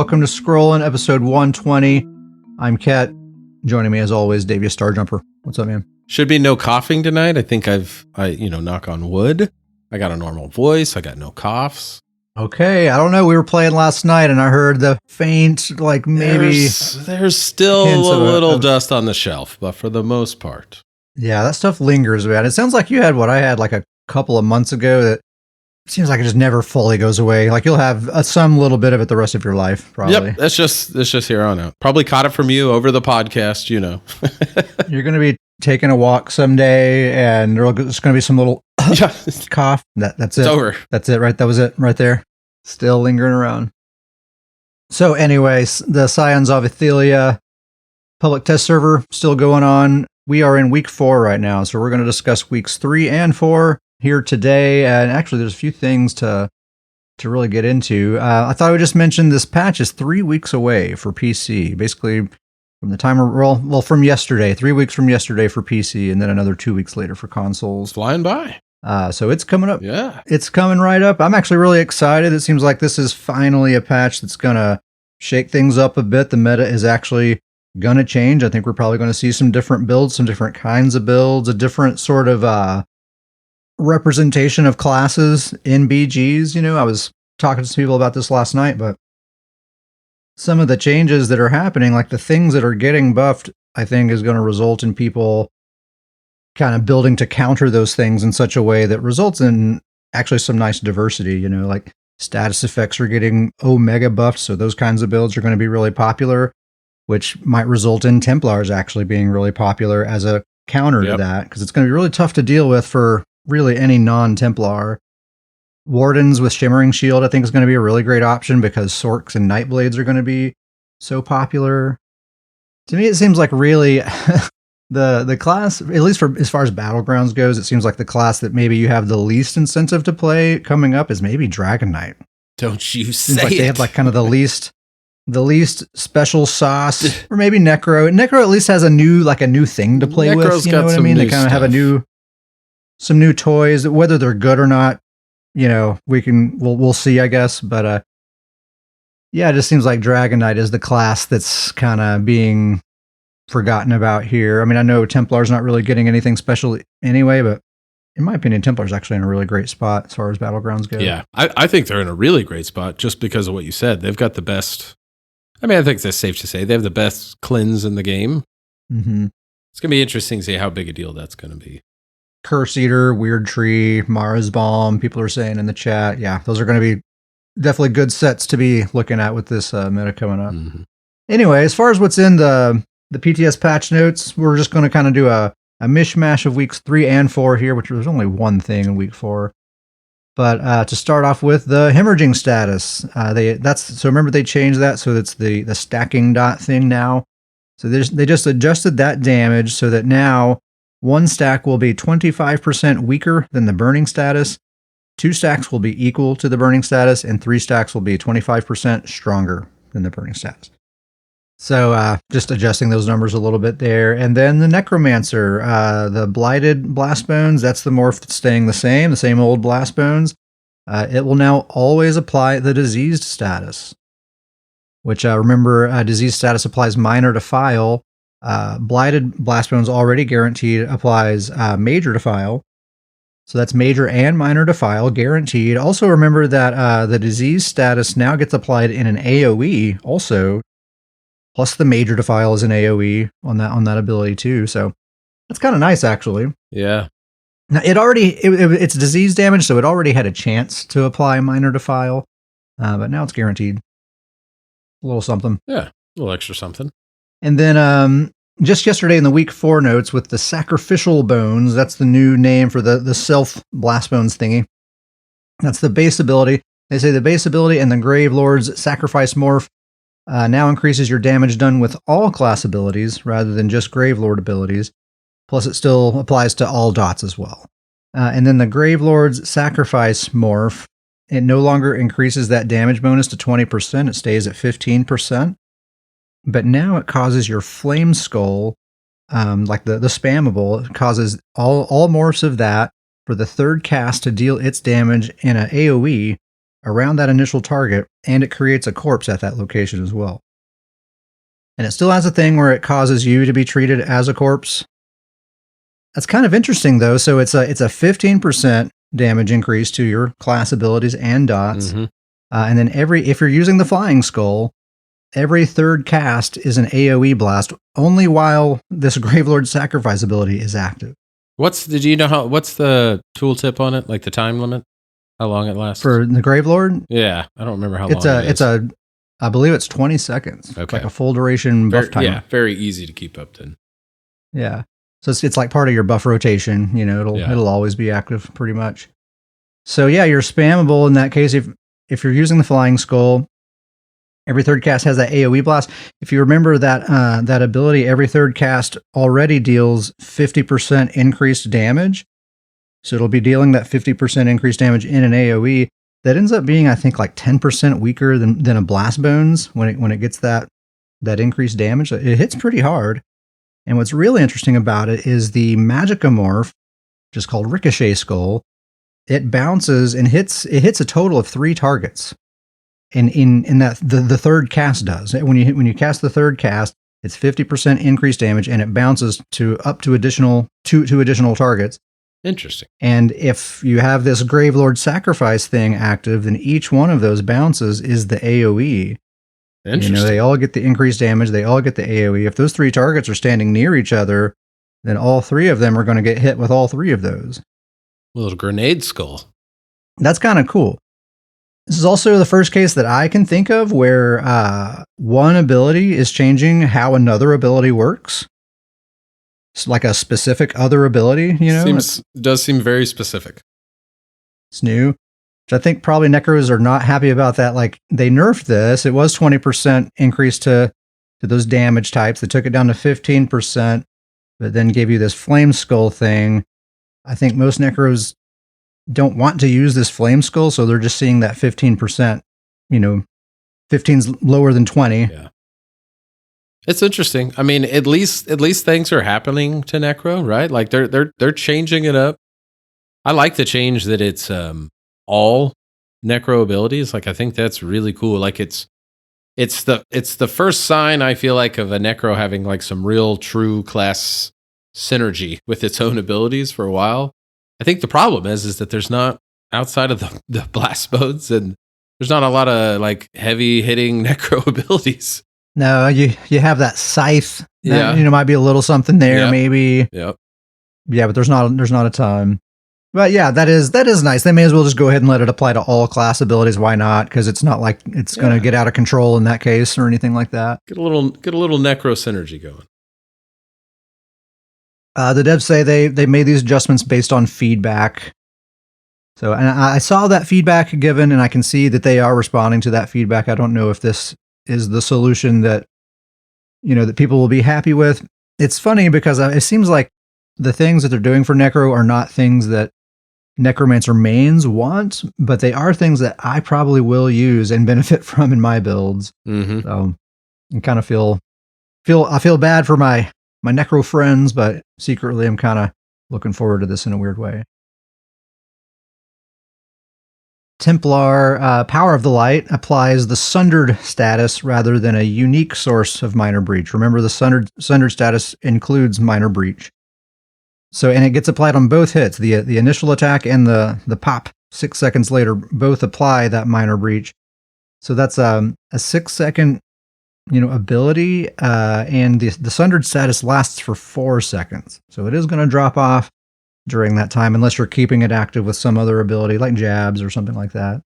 welcome to Scrollin', episode 120. I'm Kat. Joining me as always, Davey Starjumper. What's up, man? Should be no coughing tonight. I think I knock on wood. I got a normal voice. I got no coughs. Okay, I don't know. We were playing last night and I heard the faint, like maybe... There's still a little dust on the shelf, but for the most part. Yeah, that stuff lingers, man. It sounds like you had what I had like a couple of months ago that seems like it just never fully goes away. Like you'll have some little bit of it the rest of your life, probably. Yep, that's just here on out. Probably caught it from you over the podcast, you know. You're going to be taking a walk someday and there's going to be some little cough. That's it. It's over. That's it, right? That was it right there. Still lingering around. So anyways, the Scions of Athelia public test server still going on. We are in week 4 right now, so we're going to discuss weeks 3 and 4 here today. And actually, there's a few things to really get into. I thought I would just mention this patch is 3 weeks away for PC. Basically, from the time from yesterday, 3 weeks from yesterday for PC, and then another 2 weeks later for consoles. Flying by. So it's coming up. Yeah. It's coming right up. I'm actually really excited. It seems like this is finally a patch that's going to shake things up a bit. The meta is actually going to change. I think we're probably going to see some different builds, some different kinds of builds, a different sort of representation of classes in BGs. You know, I was talking to some people about this last night, but some of the changes that are happening, like the things that are getting buffed, I think is going to result in people kind of building to counter those things in such a way that results in actually some nice diversity. You know, like status effects are getting Omega buffed, so those kinds of builds are going to be really popular, which might result in Templars actually being really popular as a counter to that, because it's going to be really tough to deal with for really any non-Templar. Wardens with Shimmering Shield, I think, is going to be a really great option because Sorks and Nightblades are going to be so popular. To me, it seems like really the class, at least for as far as Battlegrounds goes, it seems like the class that maybe you have the least incentive to play coming up is maybe Dragon Knight. Don't you seems say like it. They have like kind of the least special sauce, or maybe Necro. Necro at least has a new thing to play with. You know what I mean? They kind of have some new toys. Whether they're good or not, you know, we'll see, I guess. But yeah, it just seems like Dragon Knight is the class that's kind of being forgotten about here. I mean, I know Templar's not really getting anything special anyway, but in my opinion, Templar's actually in a really great spot as far as Battlegrounds go. Yeah, I think they're in a really great spot just because of what you said. They've got the best. I mean, I think that's safe to say they have the best cleanse in the game. Mm-hmm. It's going to be interesting to see how big a deal that's going to be. Curse Eater, Weird Tree, Mara's Balm, people are saying in the chat. Yeah, those are going to be definitely good sets to be looking at with this meta coming up. Mm-hmm. Anyway, as far as what's in the PTS patch notes, we're just going to kind of do a mishmash of weeks 3 and 4 here, which was only one thing in week 4. But to start off with, the hemorrhaging status. So remember they changed that, so it's the stacking dot thing now. So they just adjusted that damage so that now one stack will be 25% weaker than the burning status, 2 stacks will be equal to the burning status, and 3 stacks will be 25% stronger than the burning status. So just adjusting those numbers a little bit there. And then the Necromancer, the Blighted Blast Bones, that's the morph that's staying the same old Blast Bones. It will now always apply the diseased status, which remember, diseased status applies minor to file. Blighted Blast Bones already guaranteed applies major to file. So that's major and minor to file, guaranteed. Also remember that the disease status now gets applied in an AoE also. Plus the major to file is an AoE on that ability too. So that's kind of nice, actually. Yeah. Now it's disease damage, so it already had a chance to apply minor to file, but now it's guaranteed. A little something. Yeah, a little extra something. And then just yesterday in the week 4 notes with the Sacrificial Bones, that's the new name for the self Blast Bones thingy. That's the base ability. They say the base ability and the Grave Lord's Sacrifice morph now increases your damage done with all class abilities rather than just Gravelord abilities. Plus, it still applies to all dots as well. And then the Gravelord's Sacrifice morph, it no longer increases that damage bonus to 20%. It stays at 15%. But now it causes your Flame Skull, like the spammable, it causes all morphs of that for the third cast to deal its damage in an AoE around that initial target, and it creates a corpse at that location as well. And it still has a thing where it causes you to be treated as a corpse. That's kind of interesting, though. So it's a 15% damage increase to your class abilities and dots. Mhm. And then if you're using the Flying Skull, every third cast is an AoE blast, only while this Gravelord Sacrifice ability is active. What's the tooltip on it? Like the time limit? How long it lasts? For the Gravelord, Yeah, I don't remember how long it is. I believe it's 20 seconds. Okay. Like a full duration buff timer. Yeah, very easy to keep up then. Yeah. So it's like part of your buff rotation. It'll always be active pretty much. So yeah, you're spammable in that case if you're using the Flying Skull. Every third cast has that AoE blast. If you remember that ability, every third cast already deals 50% increased damage. So it'll be dealing that 50% increased damage in an AoE. That ends up being, I think, like 10% weaker than a Blast Bones when it gets that increased damage. It hits pretty hard. And what's really interesting about it is the Magicomorph, which is called Ricochet Skull. It bounces and hits a total of 3 targets. And in that the third cast does. When you cast the third cast, it's 50% increased damage, and it bounces to up to two additional targets. Interesting. And if you have this Gravelord Sacrifice thing active, then each one of those bounces is the AoE. Interesting. They all get the increased damage. They all get the AoE. If those 3 targets are standing near each other, then all 3 of them are going to get hit with all 3 of those. A little grenade skull. That's kind of cool. This is also the first case that I can think of where one ability is changing how another ability works. It's like a specific other ability, Does seem very specific. It's new. Which I think probably Necros are not happy about that. Like, they nerfed this. It was 20% increase to those damage types. They took it down to 15%, but then gave you this Flame Skull thing. I think most Necros don't want to use this Flame Skull, so they're just seeing that 15%. 15's lower than 20. Yeah. It's interesting. I mean, at least things are happening to Necro, right? Like they're changing it up. I like the change that it's all Necro abilities. Like, I think that's really cool. Like it's the first sign, I feel like, of a Necro having like some real true class synergy with its own abilities for a while. I think the problem is that there's not, outside of the blast modes, and there's not a lot of like heavy hitting Necro abilities. No, you have that scythe. Yeah. That, might be a little something there, Yep. maybe. Yep. Yeah, but there's not a ton. But yeah, that is nice. They may as well just go ahead and let it apply to all class abilities. Why not? Because it's not like it's going to get out of control in that case or anything like that. Get a little Necro synergy going. The devs say they made these adjustments based on feedback. So, and I saw that feedback given, and I can see that they are responding to that feedback. I don't know if this is the solution that that people will be happy with. It's funny because it seems like the things that they're doing for Necro are not things that Necromancer mains want, but they are things that I probably will use and benefit from in my builds. Mm-hmm. So I kind of feel bad for my Necro friends, but secretly I'm kind of looking forward to this in a weird way. Templar Power of the Light applies the Sundered status rather than a unique source of Minor Breach. Remember, the Sundered status includes Minor Breach. So, and it gets applied on both hits. The initial attack and the pop 6 seconds later both apply that Minor Breach. So that's a 6 second ability, and the Sundered status lasts for 4 seconds. So it is going to drop off during that time, unless you're keeping it active with some other ability like jabs or something like that.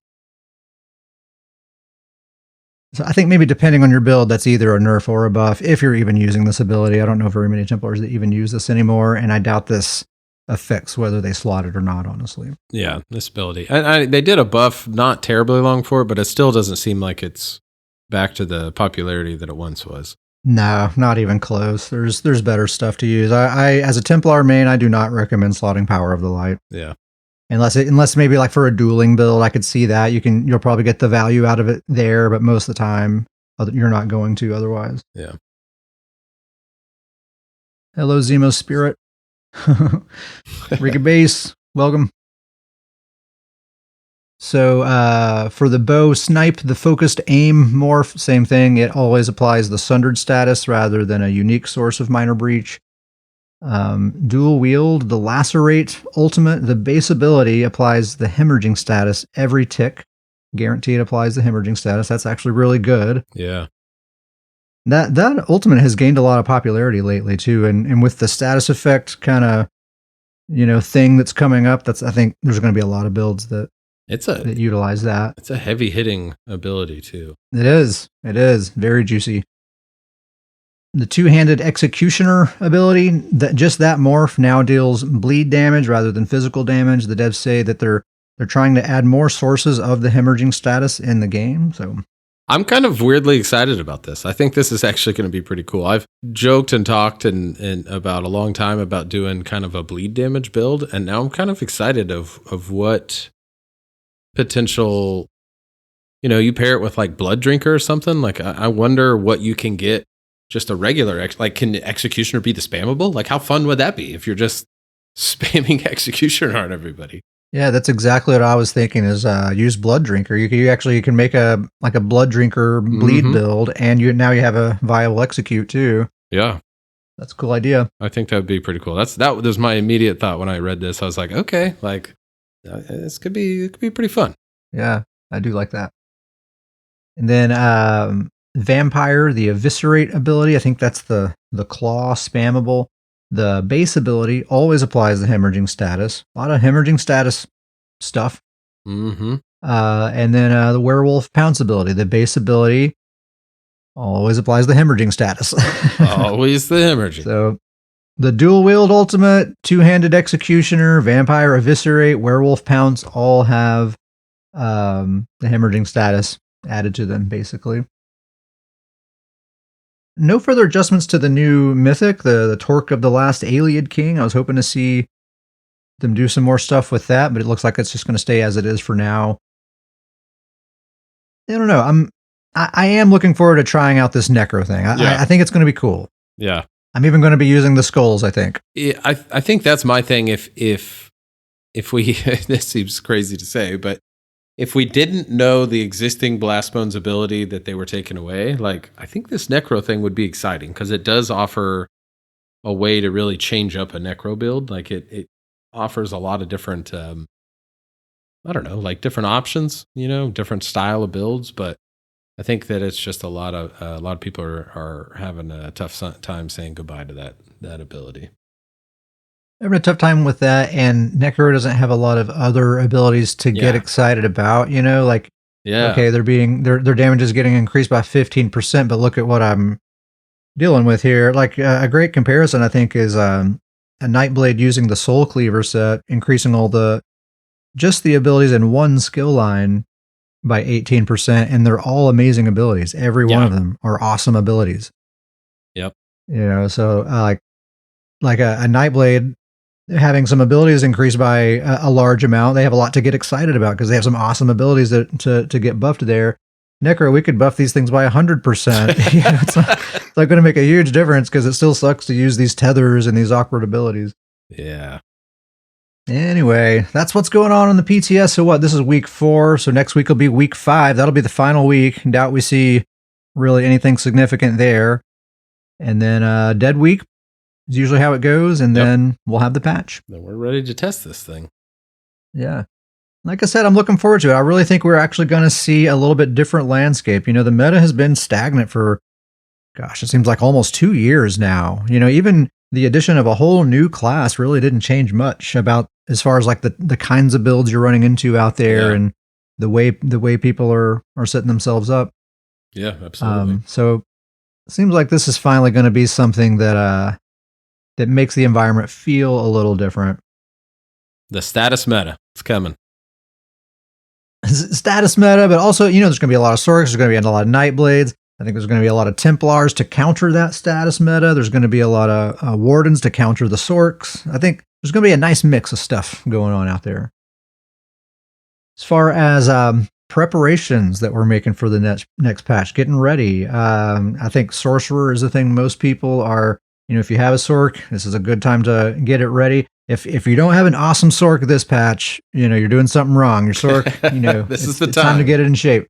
So I think maybe depending on your build, that's either a nerf or a buff, if you're even using this ability. I don't know very many Templars that even use this anymore, and I doubt this affects whether they slot it or not, honestly. Yeah, this ability. They did a buff not terribly long for it, but it still doesn't seem like it's back to the popularity that it once was. No, not even close. There's better stuff to use. I as a Templar main, I do not recommend slotting Power of the Light. Yeah. Unless maybe like for a dueling build, I could see that. You'll probably get the value out of it there, but most of the time you're not going to otherwise. Yeah. Hello, Zemo Spirit. Rika Base, welcome. So for the bow snipe, the focused aim morph, same thing. It always applies the sundered status rather than a unique source of minor breach. Dual wield, the lacerate ultimate, the base ability applies the hemorrhaging status every tick. Guaranteed applies the hemorrhaging status. That's actually really good. Yeah. That ultimate has gained a lot of popularity lately too, and with the status effect kind of thing that's coming up, I think there's going to be a lot of builds that utilize that. It's a heavy hitting ability too. It is very juicy. The two-handed executioner ability, that morph now deals bleed damage rather than physical damage. The devs say that they're trying to add more sources of the hemorrhaging status in the game. So I'm kind of weirdly excited about this. I think this is actually going to be pretty cool. I've joked and talked and about a long time about doing kind of a bleed damage build, and now I'm kind of excited of what potential, you pair it with like Blood Drinker or something. Like I wonder what you can get just a regular, can Executioner be the spammable? Like how fun would that be if you're just spamming Executioner on everybody? Yeah, that's exactly what I was thinking is use Blood Drinker. You can make a Blood Drinker bleed build, and now you have a viable execute too. Yeah. That's a cool idea. I think that would be pretty cool. That was my immediate thought when I read this. I was like, okay, this could be pretty fun. Yeah, I do like that. And then Vampire, the Eviscerate ability, I think that's the claw spammable. The base ability always applies the hemorrhaging status. A lot of hemorrhaging status stuff. Mm-hmm. And then the Werewolf Pounce ability, the base ability always applies the hemorrhaging status. Always the hemorrhaging. So the dual wield ultimate, two-handed executioner, Vampire, Eviscerate, Werewolf Pounce all have the hemorrhaging status added to them, basically. No further adjustments to the new mythic, the Torque of the Last Aliad King. I was hoping to see them do some more stuff with that, but it looks like it's just going to stay as it is for now. I don't know. I am looking forward to trying out this Necro thing. I think it's going to be cool. Yeah. I'm even going to be using the skulls, I think. Yeah, I think that's my thing. If we, this seems crazy to say, but if we didn't know the existing Blastbone's ability that they were taking away, I think this Necro thing would be exciting because it does offer a way to really change up a Necro build. It offers a lot of different, different options, different style of builds. But I think that it's just a lot of people are having a tough time saying goodbye to that ability. Having a tough time with that, and Necro doesn't have a lot of other abilities to get excited about. Okay, their damage is getting increased by 15%, but look at what I'm dealing with here. A great comparison, I think, is a Nightblade using the Soul Cleaver set, increasing the abilities in one skill line by 18%, and they're all amazing abilities. Every one of them are awesome abilities. Yep. So like a Nightblade having some abilities increased by a large amount, they have a lot to get excited about because they have some awesome abilities to get buffed there. Necro, we could buff these things by 100%. It's not going to make a huge difference because it still sucks to use these tethers and these awkward abilities. Yeah. Anyway, that's what's going on in the PTS. So this is week 4. So next week will be week 5. That'll be the final week. Doubt we see really anything significant there. And then Dead Week is usually how it goes. And then we'll have the patch. Then we're ready to test this thing. Yeah. Like I said, I'm looking forward to it. I really think we're actually going to see a little bit different landscape. The meta has been stagnant for, it seems like almost 2 years now. Even the addition of a whole new class really didn't change much about as far as the kinds of builds you're running into out there and the way people are setting themselves up. Yeah, absolutely. So it seems like this is finally going to be something that makes the environment feel a little different. The status meta, it's coming. Status meta, but also, there's going to be a lot of Sorks, there's going to be a lot of Nightblades. I think there's going to be a lot of Templars to counter that status meta. There's going to be a lot of Wardens to counter the Sorks. I think there's going to be a nice mix of stuff going on out there. As far as preparations that we're making for the next patch, getting ready. I think Sorcerer is the thing most people are, if you have a Sork, this is a good time to get it ready. if you don't have an awesome Sork this patch, you're doing something wrong. Your Sork, This is it's time to get it in shape.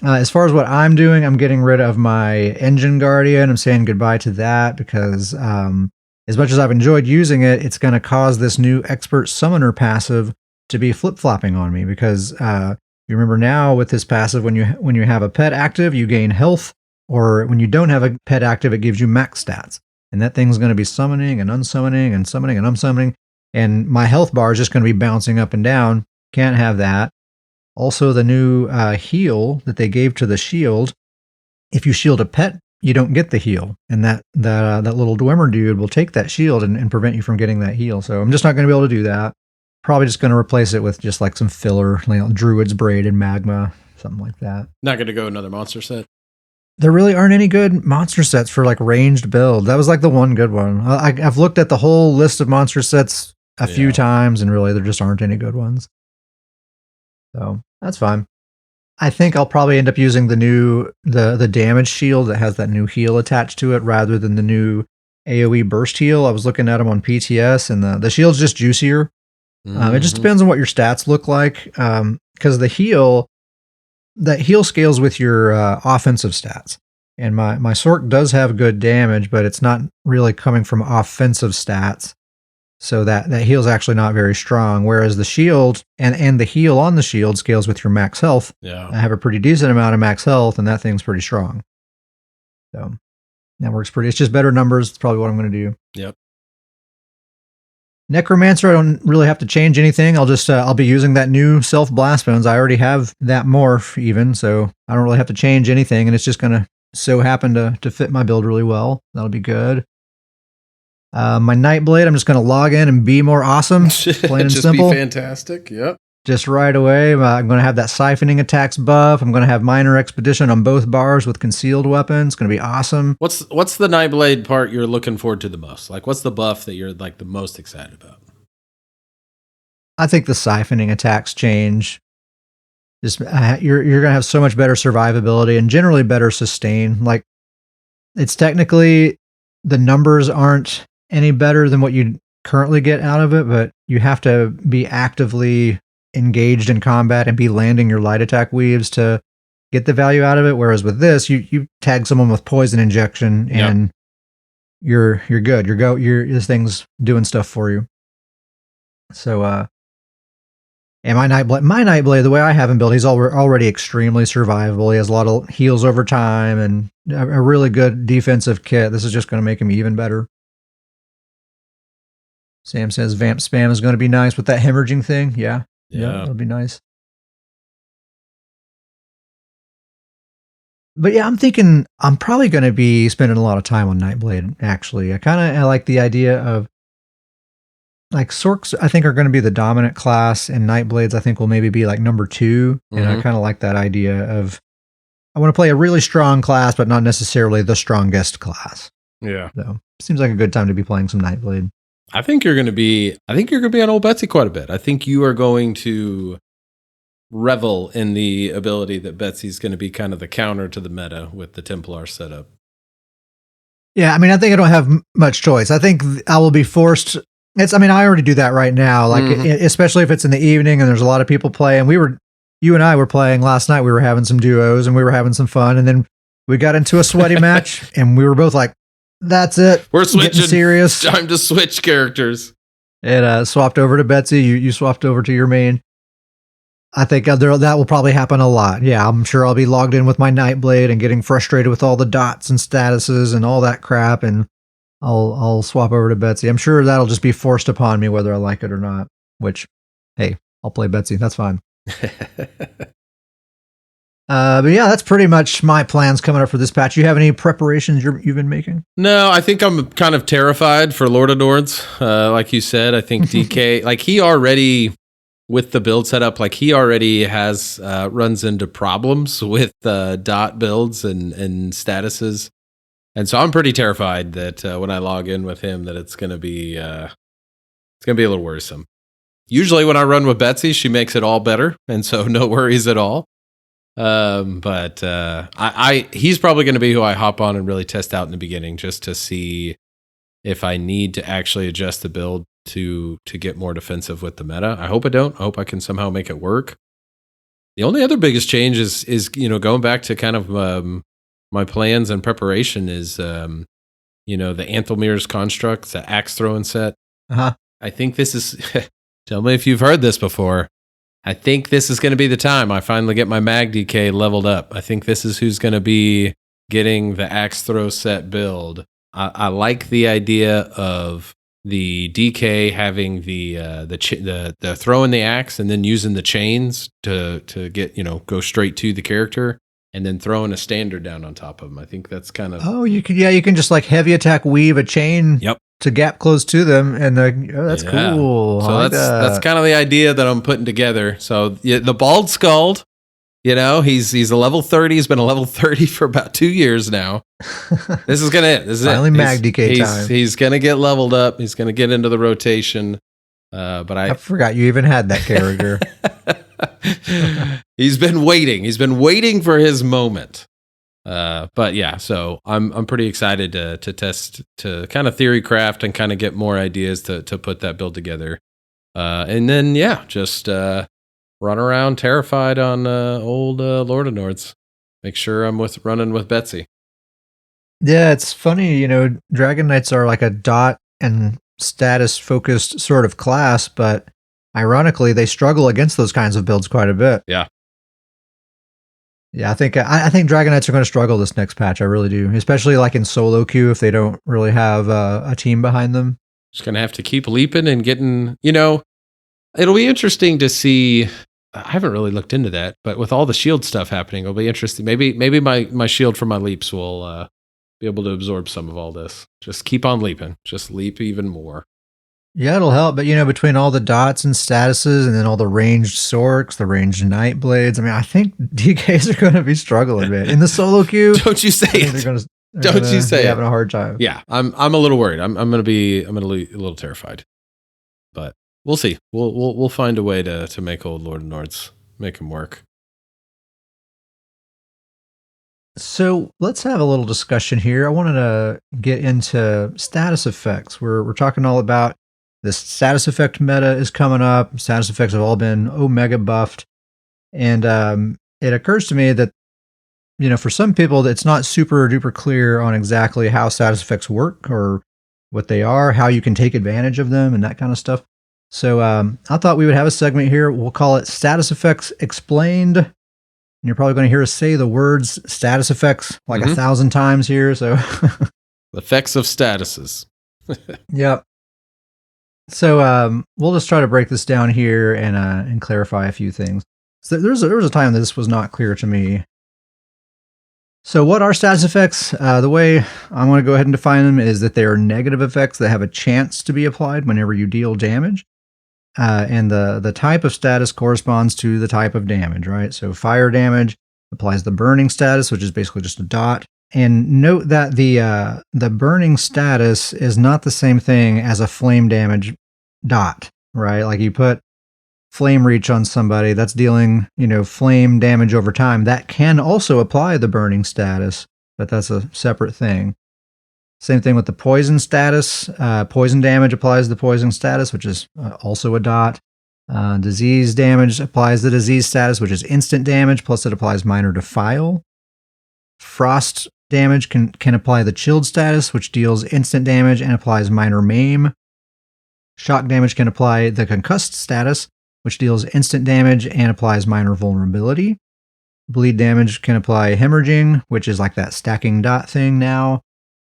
As far as what I'm doing, I'm getting rid of my Engine Guardian. I'm saying goodbye to that because as much as I've enjoyed using it, it's going to cause this new Expert Summoner passive to be flip-flopping on me because you remember now with this passive, when you have a pet active, you gain health, or when you don't have a pet active, it gives you max stats. And that thing's going to be summoning and unsummoning and summoning and unsummoning, and my health bar is just going to be bouncing up and down. Can't have that. Also, the new heal that they gave to the shield, if you shield a pet, you don't get the heal. And that little Dwemer dude will take that shield and prevent you from getting that heal. So I'm just not going to be able to do that. Probably just going to replace it with just like some filler, like Druid's Braid and Magma, something like that. Not going to go another monster set? There really aren't any good monster sets for like ranged build. That was like the one good one. I've looked at the whole list of monster sets a few times, and really there just aren't any good ones. So that's fine. I think I'll probably end up using the damage shield that has that new heal attached to it rather than the new AoE burst heal. I was looking at them on PTS, and the shield's just juicier. It just depends on what your stats look like, because that heal scales with your offensive stats. And my Sork does have good damage, but it's not really coming from offensive stats. So that heal's actually not very strong. Whereas the shield and the heal on the shield scales with your max health. Yeah. I have a pretty decent amount of max health, and that thing's pretty strong. So that works pretty. It's just better numbers. It's probably what I'm going to do. Yep. Necromancer, I don't really have to change anything. I'll be using that new self blast bones. I already have that morph even, so I don't really have to change anything, and it's just going to so happen to fit my build really well. That'll be good. My Nightblade, I'm just going to log in and be more awesome. Plain and just simple. Be fantastic. Yep. Just right away. I'm going to have that siphoning attacks buff. I'm going to have minor expedition on both bars with concealed weapons. It's going to be awesome. What's the Nightblade part you're looking forward to the most? Like, what's the buff that you're like the most excited about? I think the siphoning attacks change. Just you're going to have so much better survivability and generally better sustain. Like, it's technically the numbers aren't any better than what you currently get out of it, but you have to be actively engaged in combat and be landing your light attack weaves to get the value out of it. Whereas with this, you tag someone with poison injection and you're good. This thing's doing stuff for you. So and my Nightblade, the way I have him built, he's already extremely survivable. He has a lot of heals over time and a really good defensive kit. This is just going to make him even better. Sam says Vamp Spam is going to be nice with that hemorrhaging thing. Yeah, that'll be nice. But yeah, I'm thinking I'm probably going to be spending a lot of time on Nightblade, actually. I like the idea of, like, Sorks, I think, are going to be the dominant class, and Nightblades, I think, will maybe be like number 2. And I kind of like that idea of, I want to play a really strong class, but not necessarily the strongest class. Yeah. So seems like a good time to be playing some Nightblade. I think you're going to be on old Betsy quite a bit. I think you are going to revel in the ability that Betsy's going to be kind of the counter to the meta with the Templar setup. Yeah, I mean, I think I don't have much choice. I think I will be forced. I already do that right now, like especially if it's in the evening and there's a lot of people playing. You and I were playing last night. We were having some duos and we were having some fun, and then we got into a sweaty match, and we were both like, "That's it. We're switching. Getting serious. Time to switch characters." It swapped over to Betsy. You swapped over to your main. I think that will probably happen a lot. Yeah, I'm sure I'll be logged in with my Nightblade and getting frustrated with all the dots and statuses and all that crap, and I'll swap over to Betsy. I'm sure that'll just be forced upon me whether I like it or not, which, hey, I'll play Betsy. That's fine. But yeah, that's pretty much my plans coming up for this patch. You have any preparations you've been making? No, I think I'm kind of terrified for Lord of Nords. Like you said, I think DK, like he already, with the build setup, like he already has runs into problems with dot builds and statuses. And so I'm pretty terrified that when I log in with him, that it's going to be a little worrisome. Usually when I run with Betsy, she makes it all better. And so no worries at all. But he's probably going to be who I hop on and really test out in the beginning just to see if I need to actually adjust the build to get more defensive with the meta. I hope I don't. I hope I can somehow make it work. The only other biggest change is going back to kind of my plans and preparation is the Anthelmir's construct, the axe throwing set. Uh-huh. I think this is tell me if you've heard this before. I think this is going to be the time I finally get my Mag DK leveled up. I think this is who's going to be getting the axe throw set build. I like the idea of the DK having the throwing the axe and then using the chains to get go straight to the character, and then throwing a standard down on top of them. I think that's kind of you can just like heavy attack weave a chain. Yep. To gap close to them, and that's cool. So that's kind of the idea that I'm putting together. So the bald skulled, he's a level 30. He's been a level 30 for about 2 years now. This is gonna This is finally it. Mag DK time. He's gonna get leveled up. He's gonna get into the rotation. But I forgot you even had that character. He's been waiting. He's been waiting for his moment. But yeah, so I'm pretty excited to test, to kind of theory craft and kind of get more ideas to put that build together. And then just run around terrified on old Lord of Nords. Make sure I'm running with Betsy. Yeah, it's funny, Dragon Knights are like a dot and status focused sort of class, but ironically they struggle against those kinds of builds quite a bit. Yeah. Yeah, I think Dragon Knights are going to struggle this next patch. I really do, especially like in solo queue if they don't really have a team behind them. Just going to have to keep leaping and getting. It'll be interesting to see. I haven't really looked into that, but with all the shield stuff happening, it'll be interesting. Maybe my shield for my leaps will be able to absorb some of all this. Just keep on leaping. Just leap even more. Yeah, it'll help. But, between all the dots and statuses and then all the ranged Sorks, the ranged Night Blades, I think DKs are going to be struggling a bit. In the solo queue, don't you say it. Don't you say it. Having a hard time. Yeah, I'm a little worried. I'm going to be a little terrified. But we'll see. We'll find a way to make old Lord of Nords, make him work. So let's have a little discussion here. I wanted to get into status effects. We're talking all about this status effect meta is coming up. Status effects have all been Omega buffed. And it occurs to me that, for some people, it's not super duper clear on exactly how status effects work or what they are, how you can take advantage of them and that kind of stuff. So I thought we would have a segment here. We'll call it Status Effects Explained. And you're probably going to hear us say the words status effects like 1,000 times here. So effects of statuses. Yep. So we'll just try to break this down here and clarify a few things. So there was a time that this was not clear to me. So what are status effects? The way I want to go ahead and define them is that they are negative effects that have a chance to be applied whenever you deal damage. And the type of status corresponds to the type of damage, right? So fire damage applies the burning status, which is basically just a dot. And note that the burning status is not the same thing as a flame damage dot, right? Like you put flame reach on somebody, that's dealing, flame damage over time. That can also apply the burning status, but that's a separate thing. Same thing with the poison status. Poison damage applies the poison status, which is also a dot. Disease damage applies the disease status, which is instant damage, plus it applies minor defile. Frost damage can apply the chilled status, which deals instant damage and applies minor maim. Shock damage can apply the concussed status, which deals instant damage and applies minor vulnerability. Bleed damage can apply hemorrhaging, which is like that stacking dot thing now.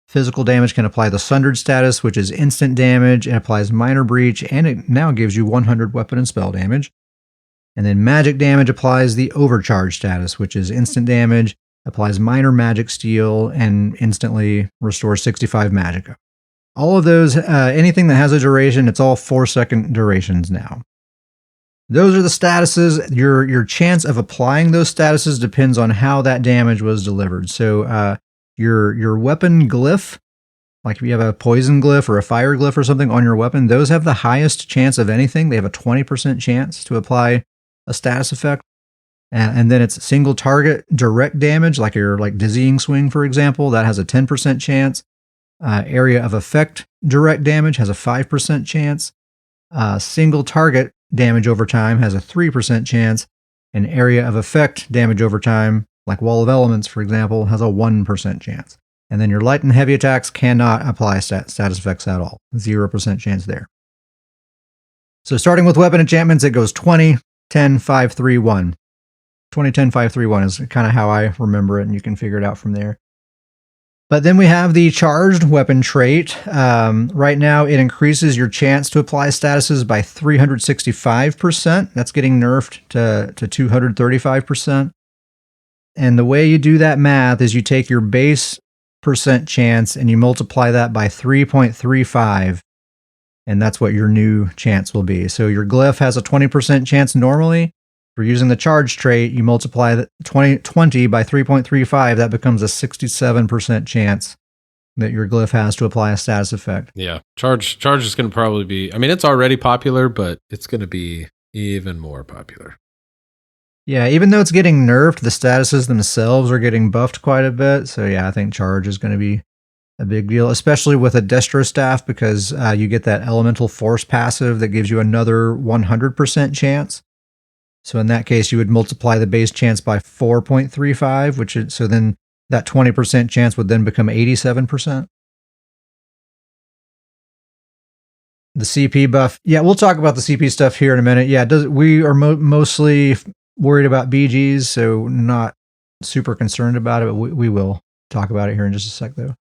Physical damage can apply the sundered status, which is instant damage and applies minor breach, and it now gives you 100 weapon and spell damage. And then magic damage applies the overcharge status, which is instant damage, applies minor magic steal, and instantly restores 65 magicka. All of those, anything that has a duration, it's all 4-second durations now. Those are the statuses. Your chance of applying those statuses depends on how that damage was delivered. So your weapon glyph, like if you have a poison glyph or a fire glyph or something on your weapon, those have the highest chance of anything. They have a 20% chance to apply a status effect. And then it's single target direct damage, like your dizzying swing, for example, that has a 10% chance. Area of effect direct damage has a 5% chance. Single target damage over time has a 3% chance. And area of effect damage over time, like Wall of Elements, for example, has a 1% chance. And then your light and heavy attacks cannot apply status effects at all. 0% chance there. So starting with weapon enchantments, it goes 20, 10, 5, 3, 1. 20, 10, 5, 3, 1 is kind of how I remember it, and you can figure it out from there. But then we have the charged weapon trait. Right now, it increases your chance to apply statuses by 365%. That's getting nerfed to 235%. And the way you do that math is you take your base percent chance and you multiply that by 3.35. And that's what your new chance will be. So your glyph has a 20% chance normally. For using the charge trait, you multiply the 20 by 3.35, that becomes a 67% chance that your glyph has to apply a status effect. Yeah, charge is going to probably be, I mean, it's already popular, but it's going to be even more popular. Yeah, even though it's getting nerfed, the statuses themselves are getting buffed quite a bit. So yeah, I think charge is going to be a big deal, especially with a Destro Staff, because you get that Elemental Force passive that gives you another 100% chance. So in that case, you would multiply the base chance by 4.35, so then that 20% chance would then become 87%. The CP buff, yeah, we'll talk about the CP stuff here in a minute. Yeah, we are mostly worried about BGs, so not super concerned about it, but we will talk about it here in just a sec, though.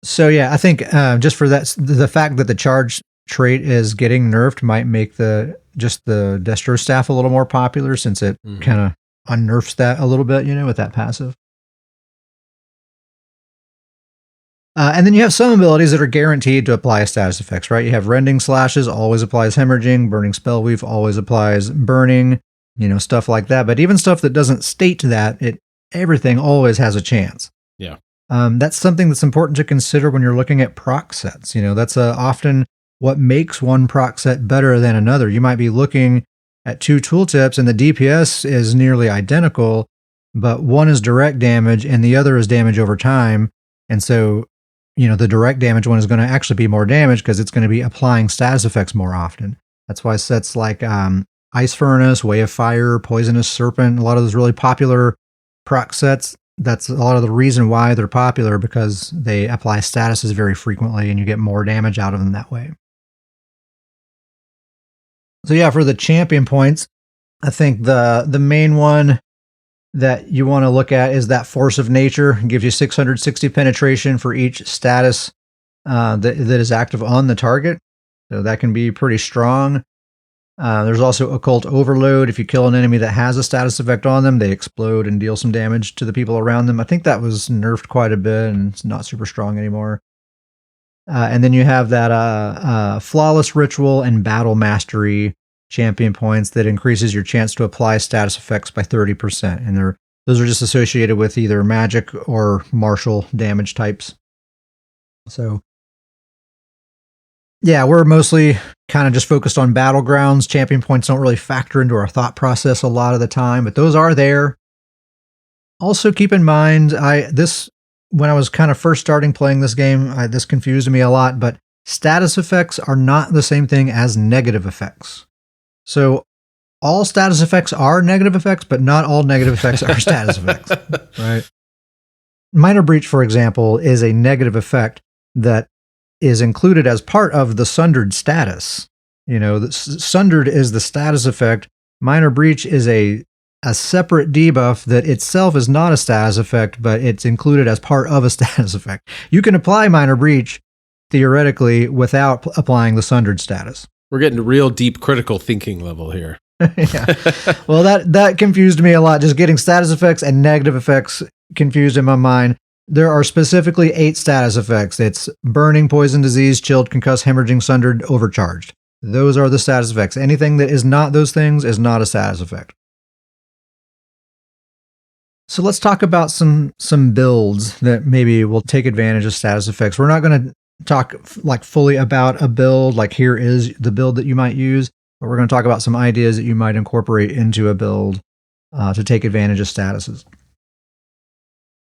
So yeah, I think just for that, the fact that the charge trait is getting nerfed might make the Destro Staff a little more popular, since it kind of unnerfs that a little bit, with that passive. And then you have some abilities that are guaranteed to apply status effects, right? You have Rending Slashes, always applies hemorrhaging. Burning Spellweave always applies burning, stuff like that. But even stuff that doesn't state that, everything always has a chance. Yeah. That's something that's important to consider when you're looking at proc sets. That's often what makes one proc set better than another. You might be looking at two tooltips and the DPS is nearly identical, but one is direct damage and the other is damage over time. And so, the direct damage one is going to actually be more damage because it's going to be applying status effects more often. That's why sets like Ice Furnace, Way of Fire, Poisonous Serpent, a lot of those really popular proc sets, that's a lot of the reason why they're popular, because they apply statuses very frequently and you get more damage out of them that way. So yeah, for the champion points, I think the main one that you want to look at is that Force of Nature. It gives you 660 penetration for each status that is active on the target. So that can be pretty strong. There's also Occult Overload. If you kill an enemy that has a status effect on them, they explode and deal some damage to the people around them. I think that was nerfed quite a bit and it's not super strong anymore. And then you have that Flawless Ritual and Battle Mastery champion points that increases your chance to apply status effects by 30%. And those are just associated with either magic or martial damage types. So yeah, we're mostly kind of just focused on battlegrounds. Champion points don't really factor into our thought process a lot of the time, but those are there. Also keep in mind, when I was kind of first starting playing this game, this confused me a lot, but status effects are not the same thing as negative effects. So all status effects are negative effects, but not all negative effects are status effects, right? Minor Breach, for example, is a negative effect that is included as part of the Sundered status. Sundered is the status effect. Minor Breach is a separate debuff that itself is not a status effect, but it's included as part of a status effect. You can apply Minor Breach, theoretically, without applying the Sundered status. We're getting to real deep critical thinking level here. Yeah. Well, that confused me a lot. Just getting status effects and negative effects confused in my mind. There are specifically 8 status effects. It's Burning, Poison, Disease, Chilled, Concussed, Hemorrhaging, Sundered, Overcharged. Those are the status effects. Anything that is not those things is not a status effect. So let's talk about some builds that maybe will take advantage of status effects. We're not going to talk fully about a build, like here is the build that you might use, but we're going to talk about some ideas that you might incorporate into a build to take advantage of statuses.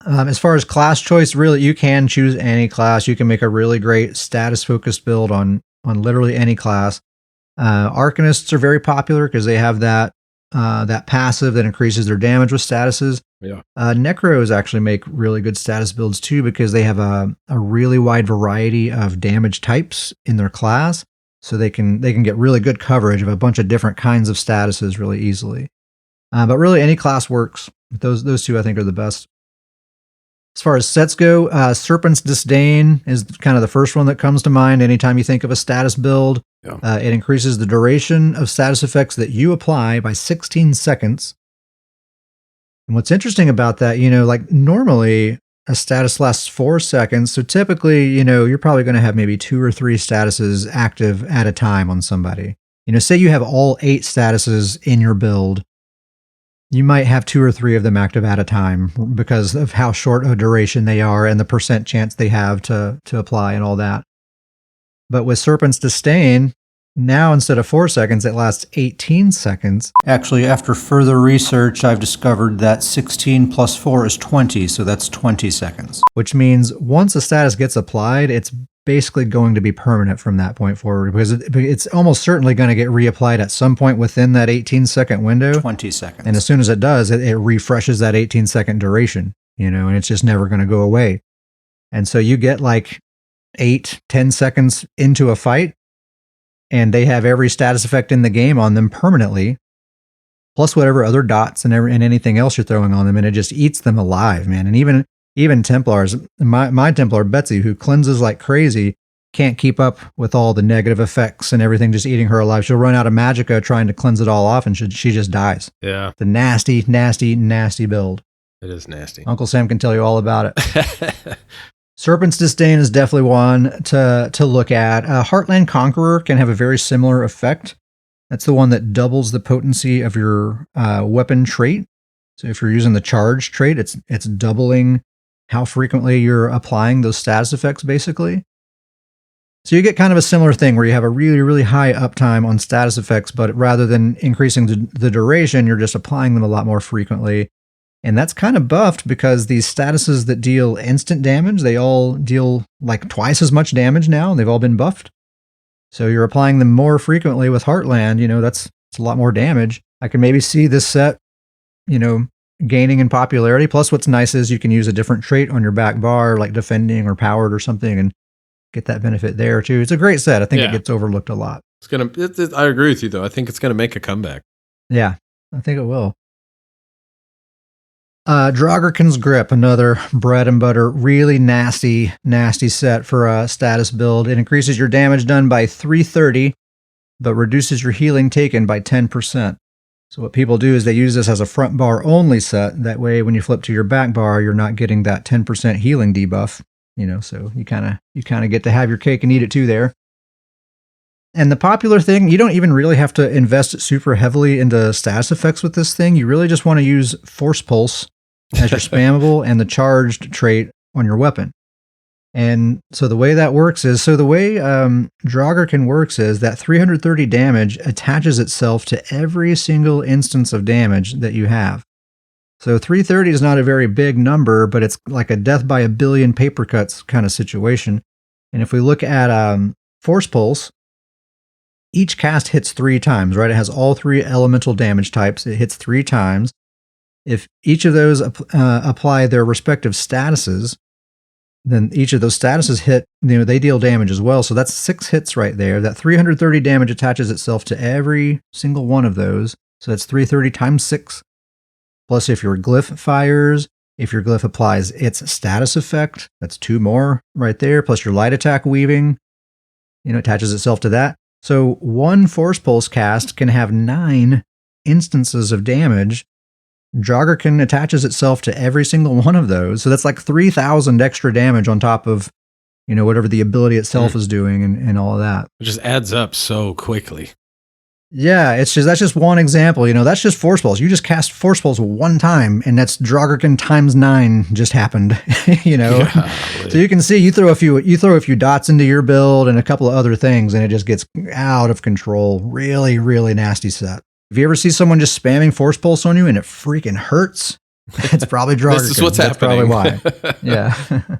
As far as class choice, really, you can choose any class. You can make a really great status-focused build on literally any class. Arcanists are very popular because they have that passive that increases their damage with statuses. Yeah. Necros actually make really good status builds too because they have a really wide variety of damage types in their class, so they can get really good coverage of a bunch of different kinds of statuses really easily. But really, any class works. Those two I think are the best. As far as sets go, Serpent's Disdain is kind of the first one that comes to mind anytime you think of a status build. Yeah. It increases the duration of status effects that you apply by 16 seconds. And what's interesting about that, like normally a status lasts 4 seconds. So typically, you're probably going to have maybe 2 or 3 statuses active at a time on somebody. Say you have all 8 statuses in your build. You might have 2 or 3 of them active at a time because of how short a duration they are and the percent chance they have to apply and all that. But with Serpent's Disdain, now instead of 4 seconds, it lasts 18 seconds. Actually, after further research, I've discovered that 16 plus 4 is 20, so that's 20 seconds. Which means once a status gets applied, it's basically going to be permanent from that point forward because it's almost certainly going to get reapplied at some point within that 18-second window. 20 seconds. And as soon as it does, it refreshes that 18-second duration, and it's just never going to go away. And so you get like 8-10 seconds into a fight, and they have every status effect in the game on them permanently, plus whatever other dots and anything else you're throwing on them, and it just eats them alive, man. And even Templars, my Templar Betsy, who cleanses like crazy, can't keep up with all the negative effects and everything just eating her alive. She'll run out of magicka trying to cleanse it all off, and she just dies. Yeah. It's a nasty, nasty, nasty build. It is nasty. Uncle Sam can tell you all about it. Serpent's Disdain is definitely one to look at. Heartland Conqueror can have a very similar effect. That's the one that doubles the potency of your weapon trait. So if you're using the charge trait, it's doubling how frequently you're applying those status effects, basically. So you get kind of a similar thing where you have a really, really high uptime on status effects, but rather than increasing the duration, you're just applying them a lot more frequently. And that's kind of buffed because these statuses that deal instant damage, they all deal like twice as much damage now, and they've all been buffed. So you're applying them more frequently with Heartland, it's a lot more damage. I can maybe see this set, gaining in popularity. Plus what's nice is you can use a different trait on your back bar, like defending or powered or something, and get that benefit there too. It's a great set. I think it gets overlooked a lot. I agree with you though. I think it's going to make a comeback. Yeah, I think it will. Draugr Grip, another bread and butter, really nasty set for a status build. It increases your damage done by 330, but reduces your healing taken by 10%. So what people do is they use this as a front bar only set. That way, when you flip to your back bar, you're not getting that 10% healing debuff. So you kind of get to have your cake and eat it too there. And the popular thing, you don't even really have to invest super heavily into status effects with this thing. You really just want to use Force Pulse as your spammable and the charged trait on your weapon. And so the way that works is, the way Draugr works is that 330 damage attaches itself to every single instance of damage that you have. So 330 is not a very big number, but it's like a death by a billion paper cuts kind of situation. And if we look at Force Pulse, each cast hits 3 times, right? It has all 3 elemental damage types. It hits 3 times. If each of those apply their respective statuses, then each of those statuses hit, they deal damage as well. So that's 6 hits right there. That 330 damage attaches itself to every single one of those. So that's 330 times 6. Plus, if your glyph fires, if your glyph applies its status effect, that's 2 more right there. Plus your light attack weaving, attaches itself to that. So one Force Pulse cast can have 9 instances of damage. Draugr attaches itself to every single one of those. So that's like 3,000 extra damage on top of, whatever the ability itself is doing and all of that. It just adds up so quickly. Yeah, that's just one example. That's just Force Pulse. You just cast Force Pulse one time, and that's Draugr times 9 just happened. So you can see you throw a few dots into your build and a couple of other things, and it just gets out of control. Really, really nasty set. If you ever see someone just spamming Force Pulse on you and it freaking hurts, It's probably Draugr. This is what's That's happening. Probably why.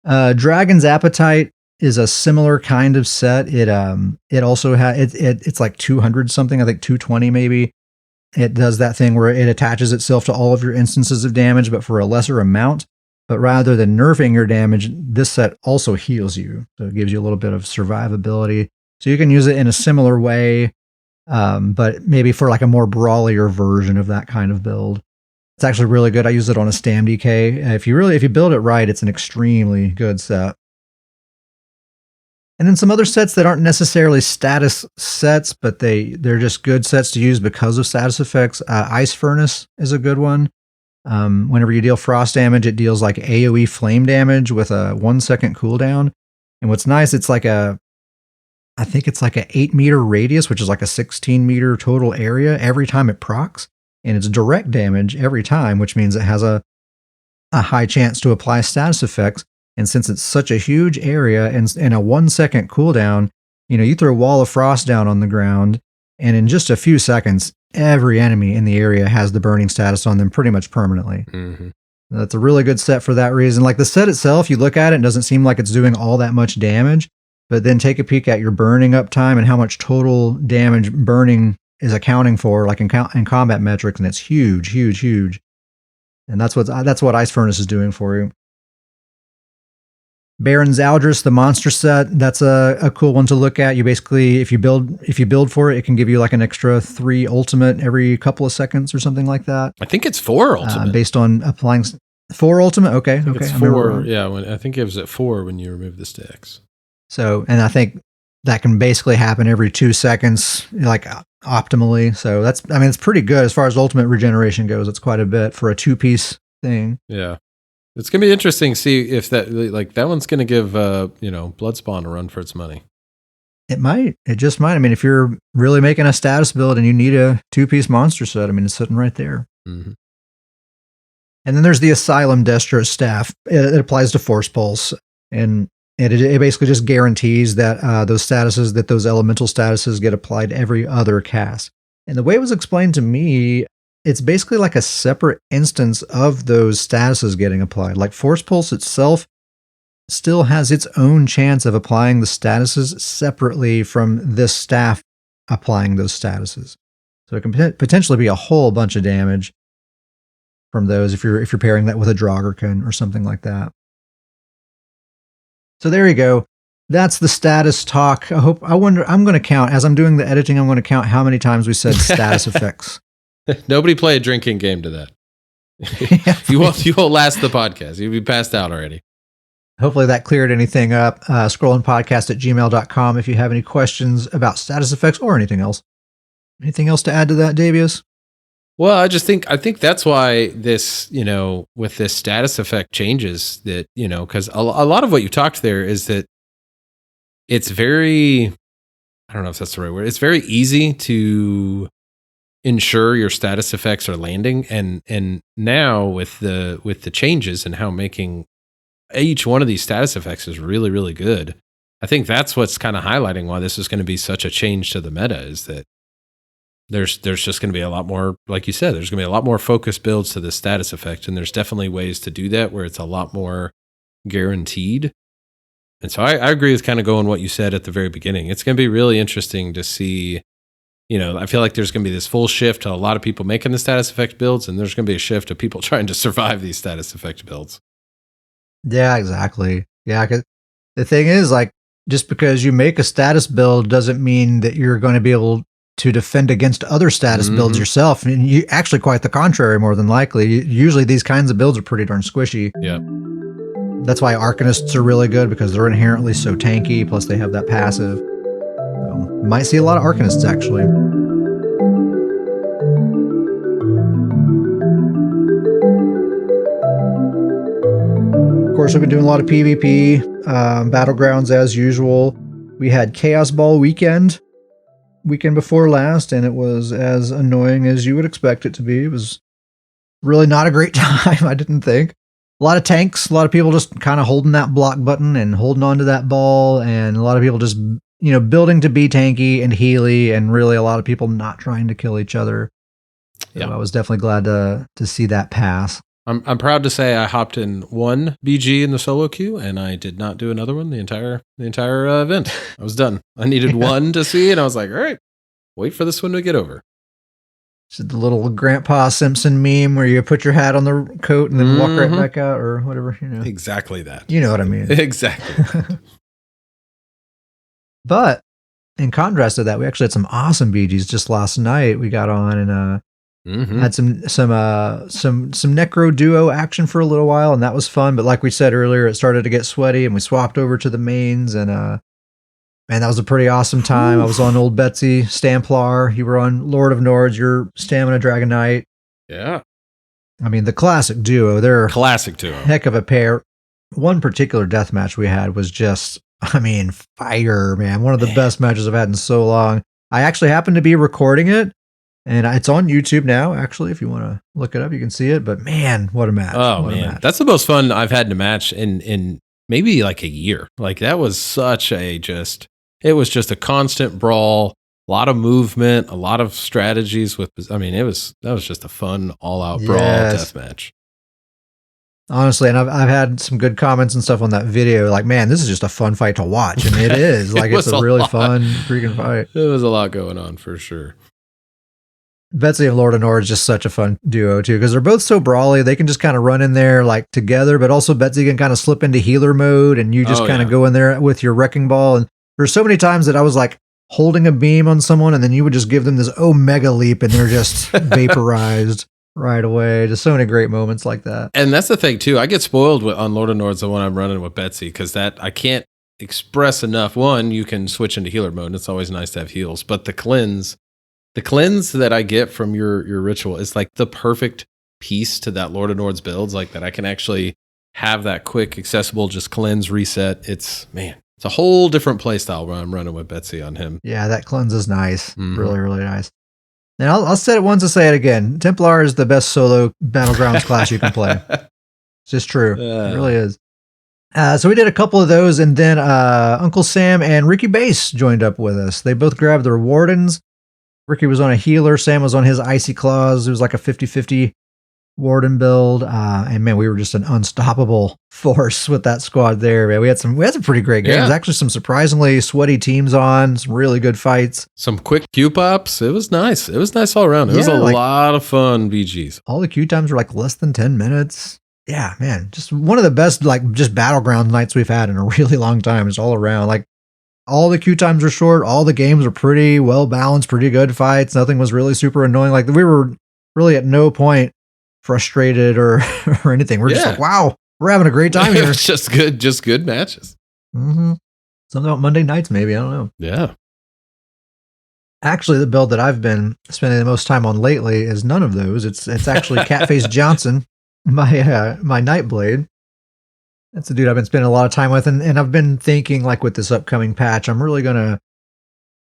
Yeah. Dragon's Appetite is a similar kind of set. It also has it's like 200 something, I think 220 maybe. It does that thing where it attaches itself to all of your instances of damage, but for a lesser amount. But rather than nerfing your damage, this set also heals you. So it gives you a little bit of survivability. So you can use it in a similar way, but maybe for like a more brawlier version of that kind of build. It's actually really good. I use it on a Stam DK. If you build it right, it's an extremely good set. And then some other sets that aren't necessarily status sets, but they're just good sets to use because of status effects. Ice Furnace is a good one. Whenever you deal frost damage, it deals like AoE flame damage with a 1 second cooldown. And what's nice, I think it's like an 8 meter radius, which is like a 16 meter total area every time it procs. And it's direct damage every time, which means it has a high chance to apply status effects. And since it's such a huge area and a 1 second cooldown, you throw a wall of frost down on the ground, and in just a few seconds, every enemy in the area has the burning status on them pretty much permanently. Mm-hmm. That's a really good set for that reason. Like the set itself, you look at it, it doesn't seem like it's doing all that much damage, but then take a peek at your burning up time and how much total damage burning is accounting for, like in combat metrics, and it's huge, huge, huge. And that's what Ice Furnace is doing for you. Baron's Aldris, the monster set, that's a cool one to look at. You basically, if you build for it, it can give you like an extra 3 ultimate every couple of seconds or something like that. I think it's 4 ultimate. Based on applying 4 ultimate? Okay. It's 4. Yeah, I think it gives it 4 when you remove the sticks. So, and I think that can basically happen every 2 seconds, like optimally. So it's pretty good as far as ultimate regeneration goes. It's quite a bit for a 2-piece thing. Yeah. It's going to be interesting to see if that one's going to give, Bloodspawn a run for its money. It might. It just might. I mean, if you're really making a status build and you need a 2-piece monster set, it's sitting right there. Mm-hmm. And then there's the Asylum Destro staff. It applies to Force Pulse, and it basically just guarantees that those elemental statuses get applied to every other cast. And the way it was explained to me, it's basically like a separate instance of those statuses getting applied. Like Force Pulse itself still has its own chance of applying the statuses separately from this staff applying those statuses. So it can potentially be a whole bunch of damage from those if you're pairing that with a Draugr or something like that. So there you go. That's the status talk. I'm going to count, as I'm doing the editing, I'm going to count how many times we said status effects. Nobody play a drinking game to that. You won't last the podcast. You'll be passed out already. Hopefully that cleared anything up. Scrollingpodcast@gmail.com if you have any questions about status effects or anything else. Anything else to add to that, Davius? Well, I think that's why this, with this status effect changes that, because a lot of what you talked there is that it's very, I don't know if that's the right word. It's very easy to ensure your status effects are landing. And now with the changes and how making each one of these status effects is really, really good. I think that's what's kind of highlighting why this is going to be such a change to the meta, is that there's just going to be a lot more, like you said, there's going to be a lot more focused builds to the status effect. And there's definitely ways to do that where it's a lot more guaranteed. And so I agree with kind of going what you said at the very beginning. It's going to be really interesting to see, I feel like there's going to be this full shift to a lot of people making the status effect builds, and there's going to be a shift of people trying to survive these status effect builds. Yeah, exactly. Yeah, 'cause the thing is, like, just because you make a status build doesn't mean that you're going to be able to defend against other status builds yourself. And you actually quite the contrary, more than likely. Usually these kinds of builds are pretty darn squishy. Yeah. That's why Arcanists are really good, because they're inherently so tanky, plus they have that passive. So, might see a lot of Arcanists, actually. Of course, we've been doing a lot of PvP, Battlegrounds as usual. We had Chaos Ball weekend before last, and it was as annoying as you would expect it to be. It was really not a great time, I didn't think. A lot of tanks, a lot of people just kind of holding that block button and holding on to that ball, and a lot of people just, building to be tanky and healy, and really a lot of people not trying to kill each other. So I was definitely glad to see that pass. I'm proud to say I hopped in one BG in the solo queue, and I did not do another one the entire event. I was done. I needed one to see, and I was like, all right, wait for this one to get over. It's the little Grandpa Simpson meme where you put your hat on the coat and then walk right back out, or whatever. Exactly that. You know what I mean. Exactly. But in contrast to that, we actually had some awesome BGs just last night. We got on and had some Necro duo action for a little while, and that was fun. But like we said earlier, it started to get sweaty, and we swapped over to the mains, and man, that was a pretty awesome time. I was on old Betsy Stamplar. You were on Lord of Nords. Your Stamina Dragon Knight. Yeah. I mean, the classic duo. They're classic duo. Heck of a pair. One particular death match we had was just, I mean, fire, man. One of the best matches I've had in so long. I actually happened to be recording it, and it's on YouTube now, actually. If you want to look it up, you can see it. But man, what a match. Oh, man. That's the most fun I've had in a match in maybe like a year. Like, that was such a it was just a constant brawl, a lot of movement, a lot of strategies that was just a fun all-out brawl death match. Honestly, and I've had some good comments and stuff on that video. Like, man, this is just a fun fight to watch, and it is. Like, it's a really fun freaking fight. There was a lot going on for sure. Betsy and Lord of Nord is just such a fun duo too, because they're both so brawly. They can just kind of run in there like together, but also Betsy can kind of slip into healer mode, and you just kind of go in there with your wrecking ball. And there's so many times that I was like holding a beam on someone, and then you would just give them this mega leap, and they're just vaporized right away. Just so many great moments like that. And that's the thing too. I get spoiled on Lord of Nord's, the one I'm running with Betsy, because that I can't express enough. One, you can switch into healer mode, and it's always nice to have heals. But the cleanse that I get from your ritual is like the perfect piece to that Lord of Nord's builds, like that I can actually have that quick, accessible, just cleanse, reset. It's a whole different play style when I'm running with Betsy on him. Yeah, that cleanse is nice. Really, really nice. And I'll say it once and say it again. Templar is the best solo Battlegrounds class you can play. It's just true. It really is. So we did a couple of those, and then Uncle Sam and Ricky Bass joined up with us. They both grabbed their Wardens. Ricky was on a healer. Sam was on his Icy Claws. It was like a 50-50 Warden build. And man, we were just an unstoppable force with that squad there. Man, we had some pretty great games. Yeah. Actually, some surprisingly sweaty teams on, some really good fights. Some quick Q pops. It was nice. It was nice all around. It was a lot of fun BGs. All the Q times were like less than 10 minutes. Yeah, man, just one of the best, like, just battleground nights we've had in a really long time. It's all around. Like, all the Q times are short. All the games are pretty well balanced, pretty good fights. Nothing was really super annoying. Like, we were really at no point frustrated or anything. We're just like, wow, we're having a great time here. It's just good matches. Something about Monday nights, maybe. I don't know. Yeah. Actually, the build that I've been spending the most time on lately is none of those. It's actually Catface Johnson, my Nightblade. That's the dude I've been spending a lot of time with, and I've been thinking, like, with this upcoming patch, I want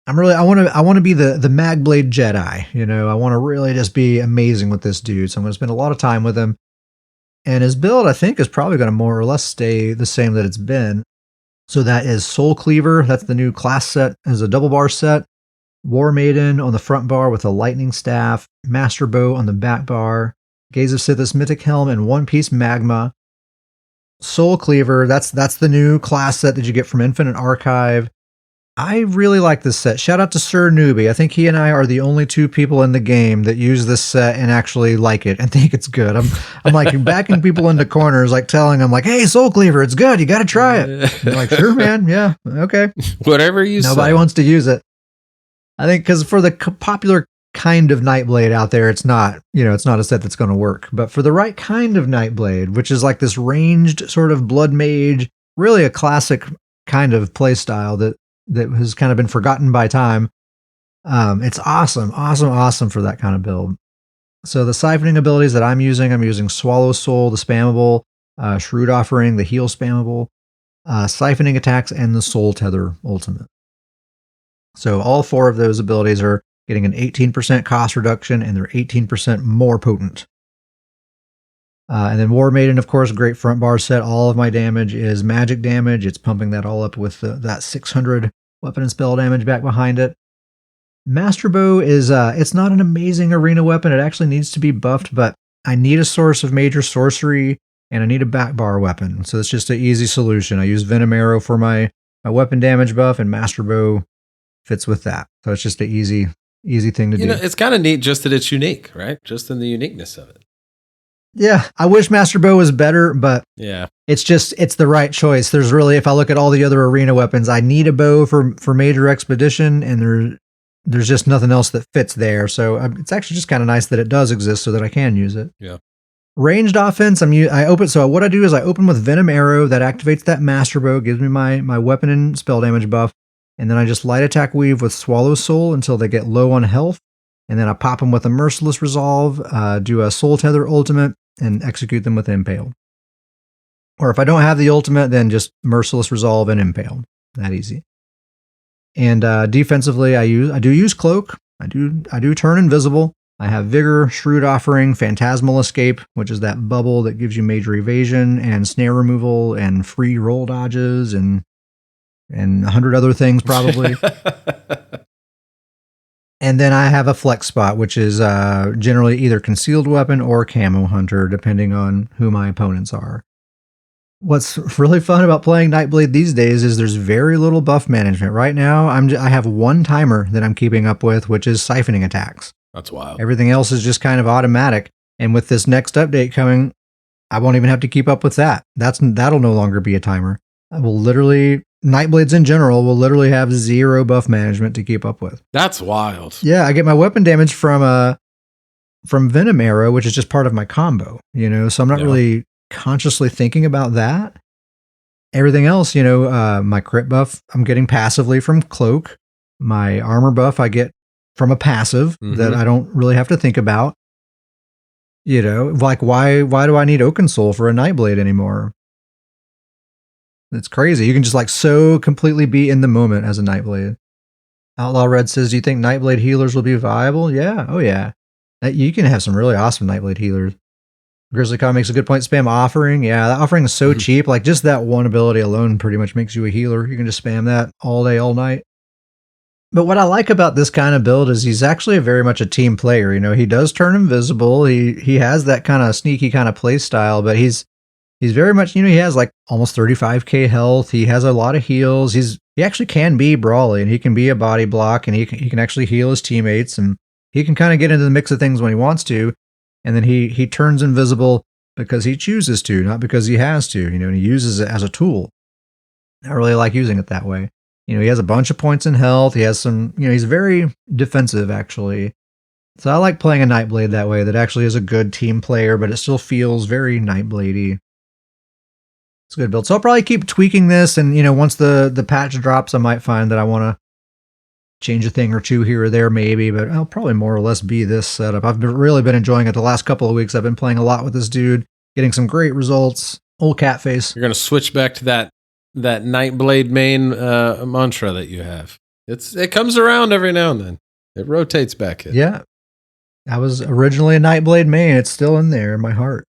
to be the MagBlade Jedi. You know, I want to really just be amazing with this dude. So I'm going to spend a lot of time with him. And his build, I think, is probably going to more or less stay the same that it's been. So that is Soul Cleaver. That's the new class set as a double bar set. War Maiden on the front bar with a lightning staff. Master Bow on the back bar. Gaze of Sithis Mythic Helm and One Piece Magma. Soul Cleaver, that's the new class set that you get from Infinite Archive. I really like this set. Shout out to Sir Newbie. I think he and I are the only two people in the game that use this set and actually like it and think it's good. I'm like backing people into corners, like telling them, like, hey, Soul Cleaver, it's good. You got to try it. And they're like, sure, man. Yeah. Okay. Whatever you say. Nobody wants to use it. I think because for the popular kind of Nightblade out there, it's not a set that's going to work. But for the right kind of Nightblade, which is like this ranged sort of blood mage, really a classic kind of play style that has kind of been forgotten by time. It's awesome for that kind of build. So the siphoning abilities that I'm using Swallow Soul, the spammable, Shrewd Offering, the heal spammable, siphoning attacks, and the Soul Tether ultimate. So all four of those abilities are getting an 18% cost reduction, and they're 18% more potent. And then War Maiden, of course, great front bar set. All of my damage is magic damage. It's pumping that all up with that 600 weapon and spell damage back behind it. Master Bow is it's not an amazing arena weapon. It actually needs to be buffed, but I need a source of major sorcery and I need a back bar weapon. So it's just an easy solution. I use Venom Arrow for my weapon damage buff, and Master Bow fits with that. So it's just an easy thing to do. It's kind of neat just that it's unique, right? Just in the uniqueness of it. Yeah, I wish Master Bow was better, but yeah, it's the right choice. There's really, if I look at all the other arena weapons, I need a bow for major expedition, and there's just nothing else that fits there. So it's actually just kind of nice that it does exist so that I can use it. Yeah. Ranged offense, I open. So what I do is I open with Venom Arrow that activates that Master Bow, gives me my weapon and spell damage buff, and then I just light attack weave with Swallow Soul until they get low on health, and then I pop them with a Merciless Resolve, do a Soul Tether ultimate, and execute them with Impale. Or if I don't have the ultimate, then just Merciless Resolve and Impale. That easy. And defensively, I do use Cloak. I do turn invisible. I have Vigor, Shrewd Offering, Phantasmal Escape, which is that bubble that gives you major evasion and snare removal and free roll dodges and 100 other things probably. And then I have a Flex Spot, which is generally either Concealed Weapon or Camo Hunter, depending on who my opponents are. What's really fun about playing Nightblade these days is there's very little buff management. Right now, I have one timer that I'm keeping up with, which is siphoning attacks. That's wild. Everything else is just kind of automatic. And with this next update coming, I won't even have to keep up with that. That'll no longer be a timer. I will literally, Nightblades in general will literally have zero buff management to keep up with. That's wild. Yeah, I get my weapon damage from Venom Arrow, which is just part of my combo, so I'm not really consciously thinking about that. Everything else, my crit buff, I'm getting passively from Cloak. My armor buff, I get from a passive that I don't really have to think about. Like why do I need Oaken Soul for a Nightblade anymore? It's crazy. You can just so completely be in the moment as a Nightblade. Outlaw Red says, do you think Nightblade healers will be viable? Yeah. Oh yeah. You can have some really awesome Nightblade healers. Grizzly Con makes a good point. Spam Offering. Yeah, that Offering is so cheap. Like just that one ability alone pretty much makes you a healer. You can just spam that all day, all night. But what I like about this kind of build is he's actually very much a team player. He does turn invisible. He has that kind of sneaky kind of play style, but he's very much, he has like almost 35k health. He has a lot of heals. He actually can be brawly, and he can be a body block, and he can actually heal his teammates, and he can kind of get into the mix of things when he wants to. And then he turns invisible because he chooses to, not because he has to, and he uses it as a tool. I really like using it that way. He has a bunch of points in health. He has some, he's very defensive actually. So I like playing a Nightblade that way, that actually is a good team player, but it still feels very Nightblade-y. It's a good build. So I'll probably keep tweaking this, and once the patch drops, I might find that I want to change a thing or two here or there maybe, but I'll probably more or less be this setup. I've really been enjoying it the last couple of weeks. I've been playing a lot with this dude, getting some great results. Old cat face. You're going to switch back to that Nightblade main mantra that you have. It comes around every now and then. It rotates back in. Yeah. I was originally a Nightblade main. It's still in there in my heart.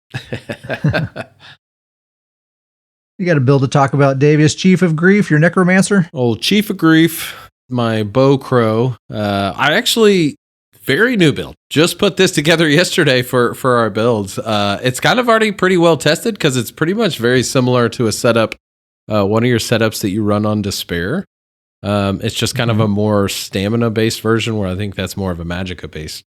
You got a build to talk about, Davius. Chief of Grief, your Necromancer? Old Chief of Grief, my Bow Crow. I actually, very new build. Just put this together yesterday for our builds. It's kind of already pretty well tested because it's pretty much very similar to a setup, one of your setups that you run on Despair. It's just kind of a more stamina-based version, where I think that's more of a Magicka-based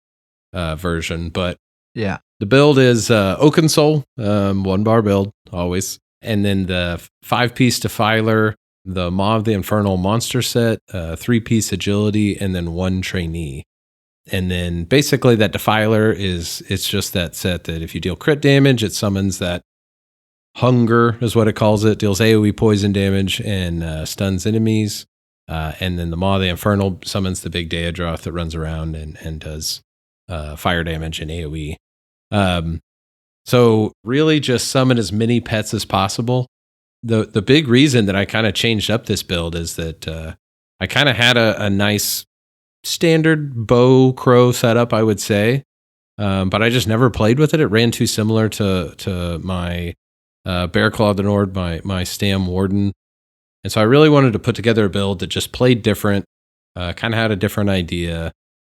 version. But yeah, the build is Oaken Soul, 1-bar build, always. And then the 5-piece Defiler, the Maw of the Infernal monster set, 3-piece Agility, and then 1 Trainee. And then basically that Defiler it's just that set that if you deal crit damage, it summons that Hunger is what it calls it, deals AoE poison damage and stuns enemies. And then the Maw of the Infernal summons the big Daedroth that runs around and does fire damage and AoE. So really just summon as many pets as possible. The big reason that I kind of changed up this build is that I kind of had a nice standard Bow Crow setup, I would say. But I just never played with it. It ran too similar to my Bearclaw of the Nord, my Stam Warden. And so I really wanted to put together a build that just played different, kind of had a different idea.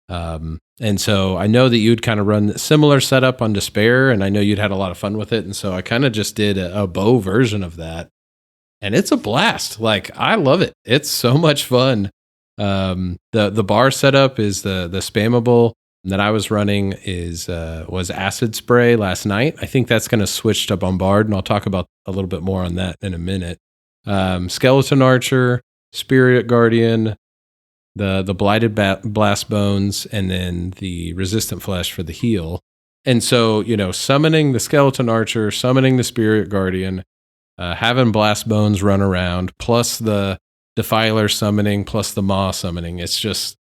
And so I know that you'd kind of run a similar setup on Despair, and I know you'd had a lot of fun with it. And so I kind of just did a bow version of that. And it's a blast. Like, I love it. It's so much fun. The bar setup is the spammable that I was running was Acid Spray last night. I think that's going to switch to Bombard, and I'll talk about a little bit more on that in a minute. Skeleton Archer, Spirit Guardian, the Blighted Blast Bones, and then the Resistant Flesh for the heal. And so, summoning the Skeleton Archer, summoning the Spirit Guardian, having Blast Bones run around, plus the Defiler summoning, plus the Maw summoning. It's just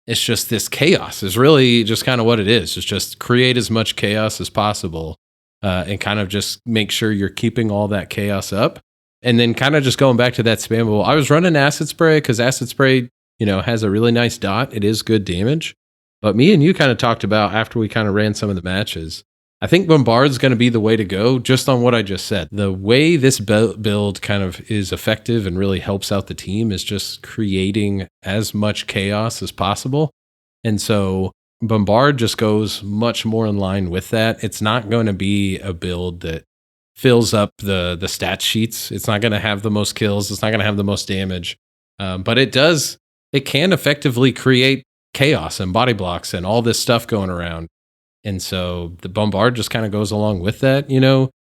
this chaos is really just kind of what it is. It's just create as much chaos as possible and kind of just make sure you're keeping all that chaos up. And then kind of just going back to that spammable. I was running Acid Spray because Acid Spray, has a really nice dot. It is good damage. But me and you kind of talked about after we kind of ran some of the matches, I think Bombard's going to be the way to go just on what I just said. The way this build kind of is effective and really helps out the team is just creating as much chaos as possible. And so Bombard just goes much more in line with that. It's not going to be a build that fills up the stat sheets. It's not going to have the most kills. It's not going to have the most damage. But it can effectively create chaos and body blocks and all this stuff going around. And so the Bombard just kind of goes along with that,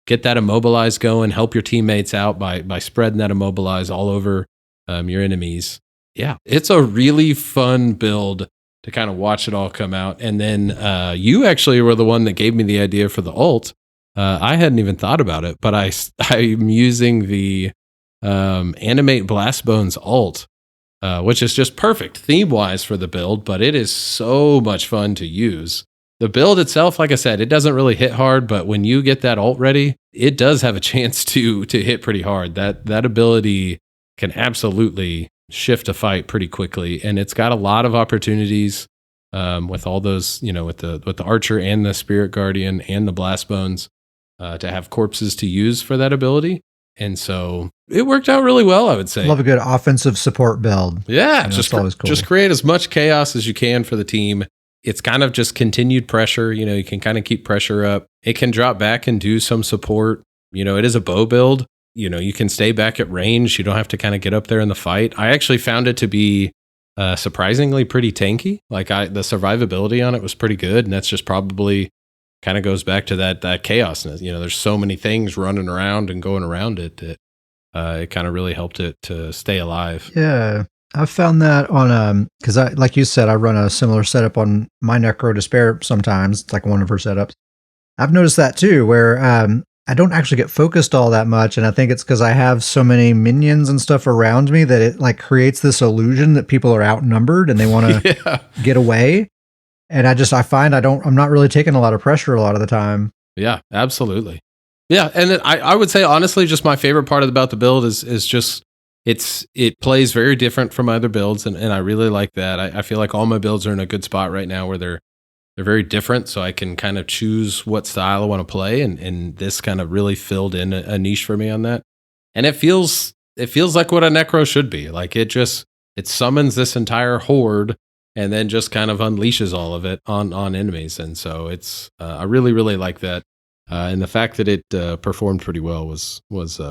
get that Immobilize going, help your teammates out by spreading that Immobilize all over your enemies. Yeah, it's a really fun build to kind of watch it all come out. And then you actually were the one that gave me the idea for the ult. I hadn't even thought about it, but I'm using the Animate Blast Bones ult, which is just perfect theme-wise for the build, but it is so much fun to use. The build itself, like I said, it doesn't really hit hard, but when you get that ult ready, it does have a chance to hit pretty hard. That ability can absolutely shift a fight pretty quickly, and it's got a lot of opportunities with all those, with the Archer and the Spirit Guardian and the Blast Bones to have corpses to use for that ability. And so it worked out really well, I would say. Love a good offensive support build. Yeah, just create as much chaos as you can for the team. It's kind of just continued pressure. You can kind of keep pressure up. It can drop back and do some support. It is a bow build. You can stay back at range. You don't have to kind of get up there in the fight. I actually found it to be surprisingly pretty tanky. Like the survivability on it was pretty good. And that's just probably kind of goes back to that chaosness. There's so many things running around and going around it that it kind of really helped it to stay alive. Yeah. I've found that on, because like you said, I run a similar setup on my Necro Despair sometimes. It's like one of her setups. I've noticed that too, where I don't actually get focused all that much, and I think it's because I have so many minions and stuff around me that it like creates this illusion that people are outnumbered and they want to get away. And I find I'm not really taking a lot of pressure a lot of the time. Yeah, absolutely. Yeah, and then I would say honestly, just my favorite part about the build is just it plays very different from other builds, and I really like that. I feel like all my builds are in a good spot right now where they're very different, so I can kind of choose what style I want to play, and this kind of really filled in a niche for me on that. And it feels like what a Necro should be. Like it summons this entire horde and then just kind of unleashes all of it on enemies. And so it's I really, really like that. And the fact that it performed pretty well was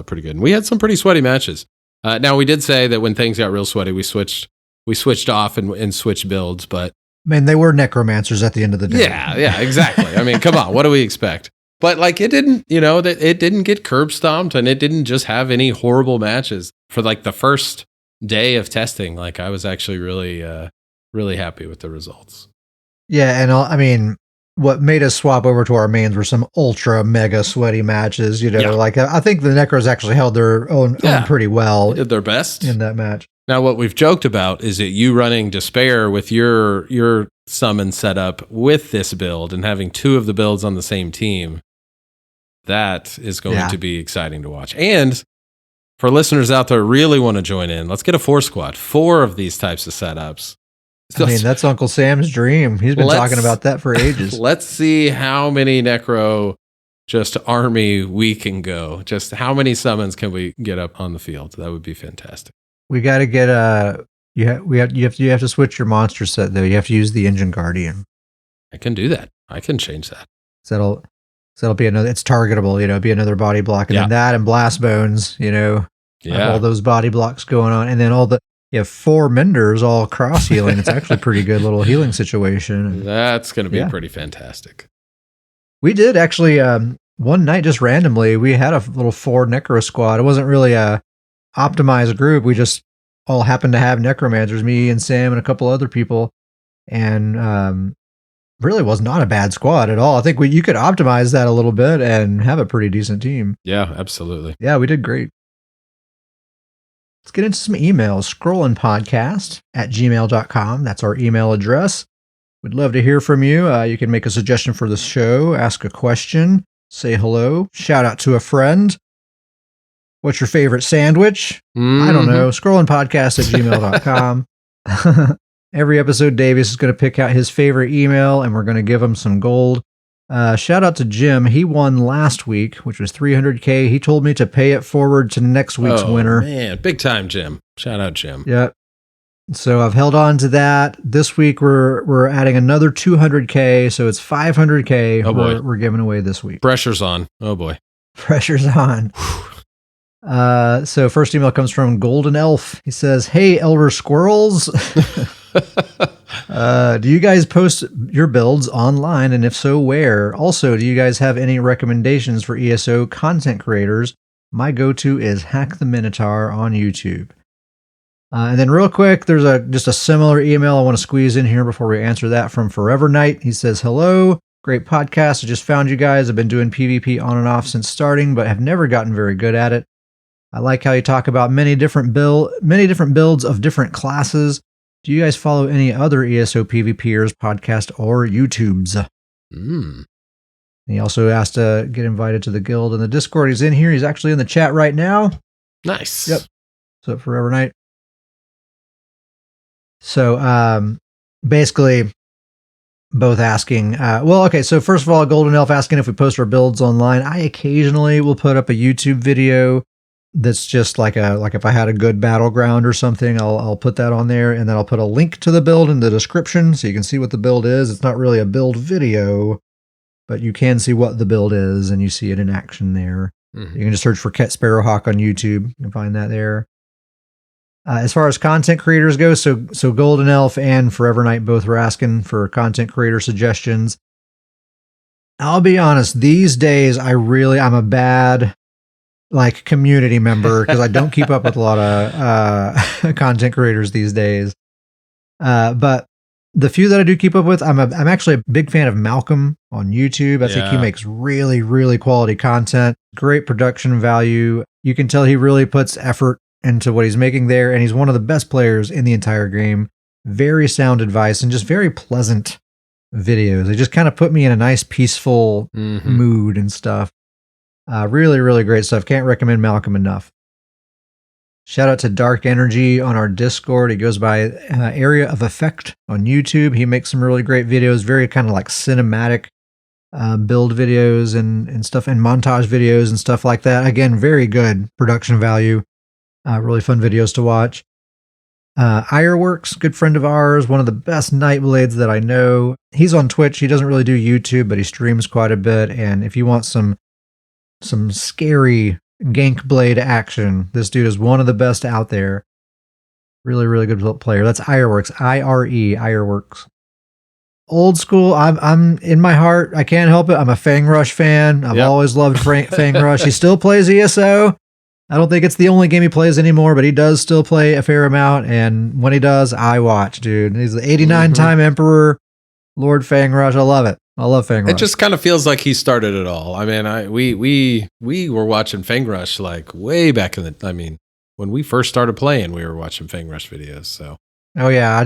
pretty good. And we had some pretty sweaty matches. Now we did say that when things got real sweaty, we switched off and switched builds, but man, they were necromancers at the end of the day. Yeah, exactly. I mean, come on, what do we expect? But like it didn't, it didn't get curb stomped, and it didn't just have any horrible matches for like the first day of testing. Like I was actually really, really happy with the results. Yeah, and I mean, what made us swap over to our mains were some ultra mega sweaty matches. Like I think the Necros actually held their own pretty well. They did their best in that match. Now, what we've joked about is that you running Despair with your summon setup with this build and having two of the builds on the same team. That is going to be exciting to watch. And for listeners out there who really want to join in, let's get a 4 of these types of setups. I mean, that's Uncle Sam's dream. He's been talking about that for ages. Let's see how many Necro just army we can go. Just how many summons can we get up on the field? That would be fantastic. We got to get You have to switch your monster set though. You have to use the Engine Guardian. I can do that. I can change that. So that'll be another. It's targetable. Be another body block, and then that and Blast Bones. Have all those body blocks going on, and then you have 4 Menders all cross healing. It's actually a pretty good little healing situation. That's going to be pretty fantastic. We did actually one night just randomly. We had a little 4 Necro squad. It wasn't really a optimized group. We just all happened to have necromancers, me and Sam and a couple other people, and really was not a bad squad at all. I think you could optimize that a little bit and have a pretty decent team. Yeah, absolutely. Yeah, we did great. Let's get into some emails. Scrollandpodcast@gmail.com. That's our email address. We'd love to hear from you. You can make a suggestion for the show, ask a question, say hello, shout out to a friend. What's your favorite sandwich? I don't know. Scrollandpodcast@gmail.com. Every episode, Davies is going to pick out his favorite email, and we're going to give him some gold. Shout out to Jim. He won last week, which was $300K. He told me to pay it forward to next week's winner. Man, big time, Jim. Shout out, Jim. Yep. So I've held on to that. This week we're adding another $200K, so it's $500K. Oh boy. We're giving away this week. Pressure's on. Oh boy. Pressure's on. So first email comes from Golden Elf. He says, "Hey, Elder Squirrels." Do you guys post your builds online, and if so, where? Also, do you guys have any recommendations for ESO content creators? My go-to is Hack the Minotaur on YouTube. And then real quick, there's just a similar email I want to squeeze in here before we answer that, from Forever Knight. He says, "Hello, great podcast. I just found you guys. I've been doing PvP on and off since starting, but have never gotten very good at it. I like how you talk about many different builds of different classes. Do you guys follow any other ESO PvPers, podcast, or YouTubes?" And he also asked to get invited to the guild in the Discord. He's in here. He's actually in the chat right now. Nice. Yep. So Forever Night. So basically, both asking. So first of all, Golden Elf asking if we post our builds online. I occasionally will put up a YouTube video that's just like if I had a good battleground or something, I'll put that on there, and then I'll put a link to the build in the description so you can see what the build is. It's not really a build video, but you can see what the build is, and you see it in action there. You can just search for Ket Sparrowhawk on YouTube. You can find that there. As far as content creators go, so Golden Elf and Forever Knight both were asking for content creator suggestions. I'll be honest, these days I'm a bad community member because I don't keep up with a lot of content creators these days. But the few that I do keep up with, I'm actually a big fan of Malcolm on YouTube. I think he makes really, really quality content, great production value. You can tell he really puts effort into what he's making there, and he's one of the best players in the entire game. Very sound advice and just very pleasant videos. They just kind of put me in a nice, peaceful mood and stuff. Really, really great stuff. Can't recommend Malcolm enough. Shout out to Dark Energy on our Discord. He goes by Area of Effect on YouTube. He makes some really great videos, very kind of like cinematic build videos and stuff, and montage videos and stuff like that. Again, very good production value. Really fun videos to watch. Ironworks, good friend of ours, one of the best Nightblades that I know. He's on Twitch. He doesn't really do YouTube, but he streams quite a bit. And if you want some scary gank blade action, this dude is one of the best out there. Really, really good player. That's Ironworks, IRE, Ironworks. Old school. I'm in my heart. I can't help it. I'm a Fang Rush fan. I've always loved Fang Rush. He still plays ESO. I don't think it's the only game he plays anymore, but he does still play a fair amount. And when he does, I watch, dude. He's the 89-time Emperor, Lord Fang Rush. I love it. I love Fang Rush. It just kind of feels like he started it all. I mean, we were watching Fang Rush like way back when we first started playing, we were watching Fang Rush videos. So. Oh yeah,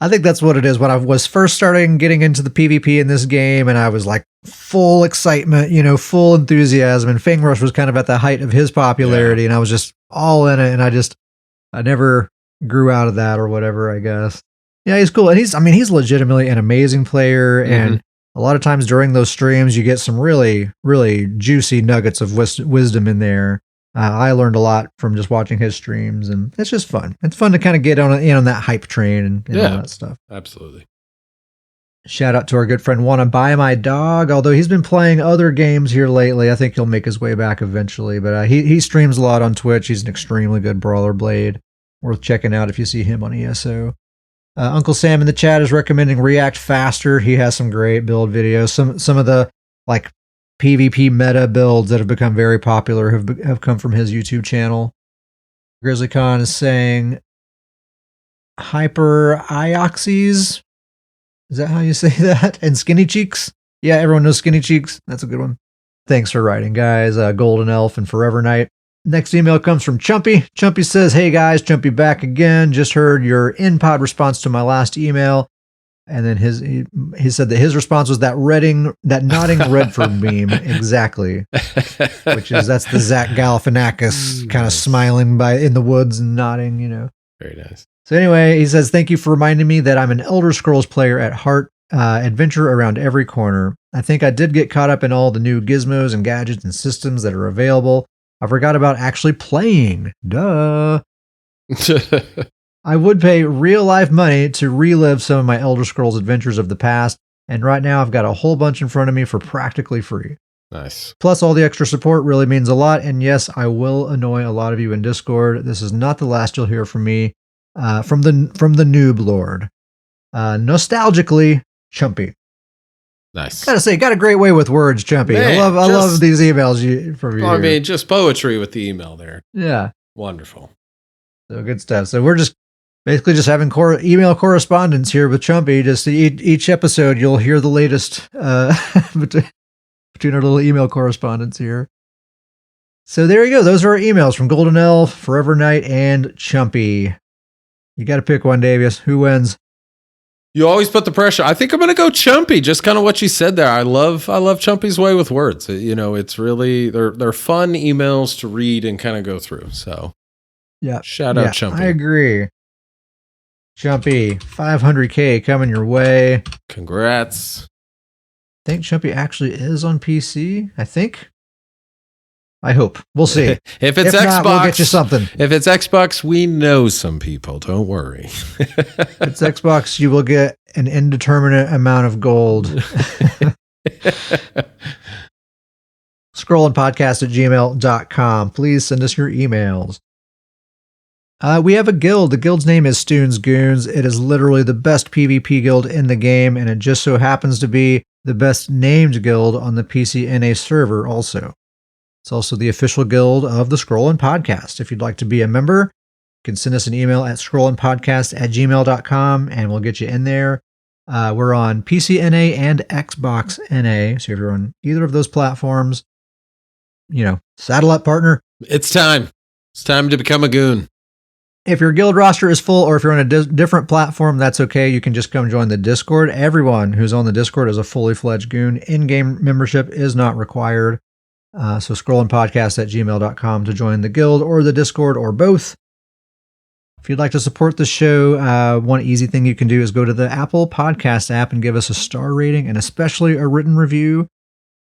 I think that's what it is. When I was first starting getting into the PvP in this game, and I was like full excitement, full enthusiasm, and Fang Rush was kind of at the height of his popularity, and I was just all in it, and I never grew out of that or whatever, I guess. Yeah, he's cool. And he's legitimately an amazing player, and a lot of times during those streams, you get some really, really juicy nuggets of wisdom in there. I learned a lot from just watching his streams, and it's just fun. It's fun to kind of get on that hype train and all that stuff. Absolutely. Shout out to our good friend Wanna Buy My Dog, although he's been playing other games here lately. I think he'll make his way back eventually, but he streams a lot on Twitch. He's an extremely good brawler blade. Worth checking out if you see him on ESO. Uncle Sam in the chat is recommending React Faster. He has some great build videos. Some of the like PvP meta builds that have become very popular have come from his YouTube channel. GrizzlyCon is saying Hyper Ioxes. Is that how you say that? And Skinny Cheeks? Yeah, everyone knows Skinny Cheeks. That's a good one. Thanks for writing, guys. Golden Elf and Forever Knight. Next email comes from Chumpy. Chumpy says, hey guys, Chumpy back again. Just heard your in-pod response to my last email. And then he said that his response was that nodding Redford meme. Exactly. That's the Zach Galifianakis kind of smiling in the woods and nodding, Very nice. So anyway, he says, thank you for reminding me that I'm an Elder Scrolls player at heart. Adventure around every corner. I think I did get caught up in all the new gizmos and gadgets and systems that are available. I forgot about actually playing. Duh. I would pay real life money to relive some of my Elder Scrolls adventures of the past, and right now I've got a whole bunch in front of me for practically free. Nice. Plus, all the extra support really means a lot, and yes, I will annoy a lot of you in Discord. This is not the last you'll hear from me, from the Noob Lord. Nostalgically, Chumpy. Nice. Gotta say, got a great way with words, Chumpy. Man, I love these emails from you. I mean, just poetry with the email there. Yeah. Wonderful. So good stuff. So we're just basically just having email correspondence here with Chumpy. Just each episode, you'll hear the latest between our little email correspondence here. So there you go. Those are our emails from Golden Elf, Forever Knight, and Chumpy. You got to pick one, Davius. Who wins? You always put the pressure. I think I'm going to go Chumpy. Just kind of what you said there. I love Chumpy's way with words. It's really they're fun emails to read and kind of go through. So yeah, shout out Chumpy. I agree. Chumpy, 500K coming your way. Congrats. I think Chumpy actually is on PC. I think. I hope. We'll see. If it's Xbox, not, we'll get you something. If it's Xbox, we know some people. Don't worry. If it's Xbox, you will get an indeterminate amount of gold. Scrollandpodcast@gmail.com. Please send us your emails. We have a guild. The guild's name is Stoon's Goons. It is literally the best PvP guild in the game, and it just so happens to be the best named guild on the PCNA server also. It's also the official guild of the Scrollin' Podcast. If you'd like to be a member, you can send us an email at scrollandpodcast@gmail.com, and we'll get you in there. We're on PCNA and Xbox NA, so if you're on either of those platforms, saddle up, partner. It's time. It's time to become a goon. If your guild roster is full, or if you're on a different platform, that's okay. You can just come join the Discord. Everyone who's on the Discord is a fully fledged goon. In-game membership is not required. So scrollandpodcast@gmail.com to join the guild or the Discord or both. If you'd like to support the show, one easy thing you can do is go to the Apple Podcast app and give us a star rating and especially a written review.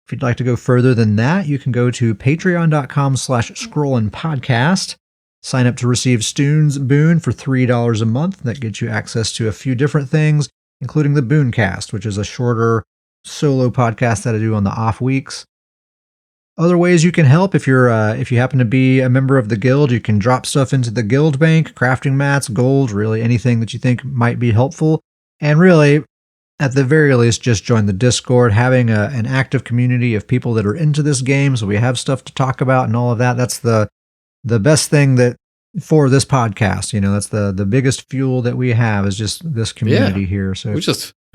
If you'd like to go further than that, you can go to patreon.com/scrollandpodcast. Sign up to receive Stoon's Boon for $3 a month. That gets you access to a few different things, including the Booncast, which is a shorter solo podcast that I do on the off weeks. Other ways you can help, if you happen to be a member of the guild, you can drop stuff into the guild bank, crafting mats, gold, really anything that you think might be helpful. And really, at the very least, just join the Discord, having an active community of people that are into this game, so we have stuff to talk about and all of that. That's the best thing that for this podcast. That's the biggest fuel that we have is just this community here. So we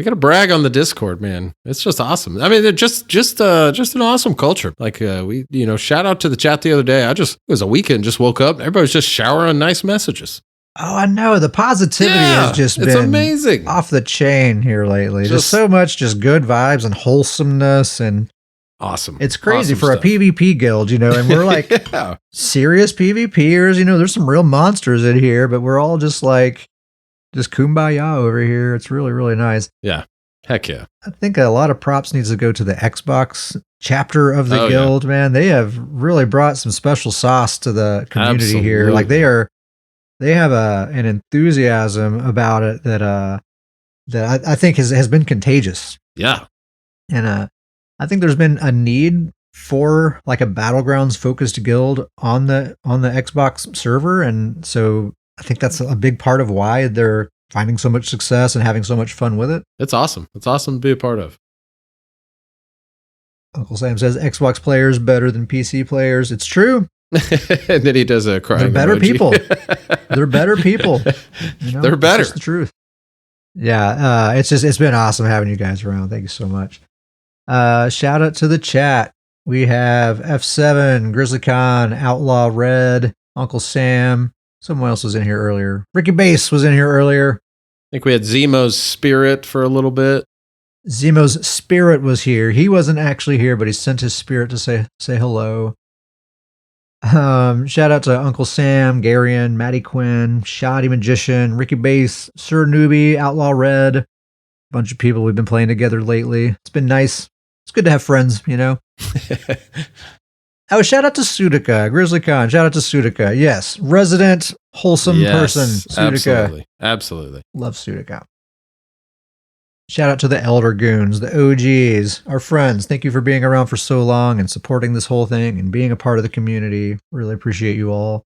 got to brag on the Discord, man. It's just awesome. I mean, they're just an awesome culture. Like shout out to the chat the other day. It was a weekend, just woke up. Everybody's just showering nice messages. Oh, I know. The positivity has just been amazing. Off the chain here lately. Just so much just good vibes and wholesomeness and awesome. It's crazy awesome for stuff. A PvP guild, and we're like serious PvPers. There's some real monsters in here, but we're all just kumbaya over here. It's really, really nice. Yeah. Heck yeah. I think a lot of props needs to go to the Xbox chapter of the Oh, guild, man. They have really brought some special sauce to the community here. Like they have an enthusiasm about it that I think has been contagious. Yeah. And I think there's been a need for like a Battlegrounds focused guild on the Xbox server, and so I think that's a big part of why they're finding so much success and having so much fun with it. It's awesome. It's awesome to be a part of. Uncle Sam says Xbox players better than PC players. It's true. And then he does a crying. They're better emoji. people. They're better people. You know, They're better. It's just the truth. Yeah, it's been awesome having you guys around. Thank you so much. Shout out to the chat. We have F7, Grizzly Khan, Outlaw Red, Uncle Sam. Someone else was in here earlier. Ricky Bass was in here earlier. I think we had Zemo's Spirit for a little bit. Zemo's Spirit was here. He wasn't actually here, but he sent his spirit to say hello. Shout out to Uncle Sam, Garion, Maddie Quinn, Shoddy Magician, Ricky Bass, Sir Newbie, Outlaw Red. A bunch of people we've been playing together lately. It's been nice. It's good to have friends, you know. Oh, shout out to Sudica, Grizzly Khan. Shout out to Sudica. Yes, resident wholesome person. Sudica. Absolutely. Love Sudica. Shout out to the Elder Goons, the OGs, our friends. Thank you for being around for so long and supporting this whole thing and being a part of the community. Really appreciate you all.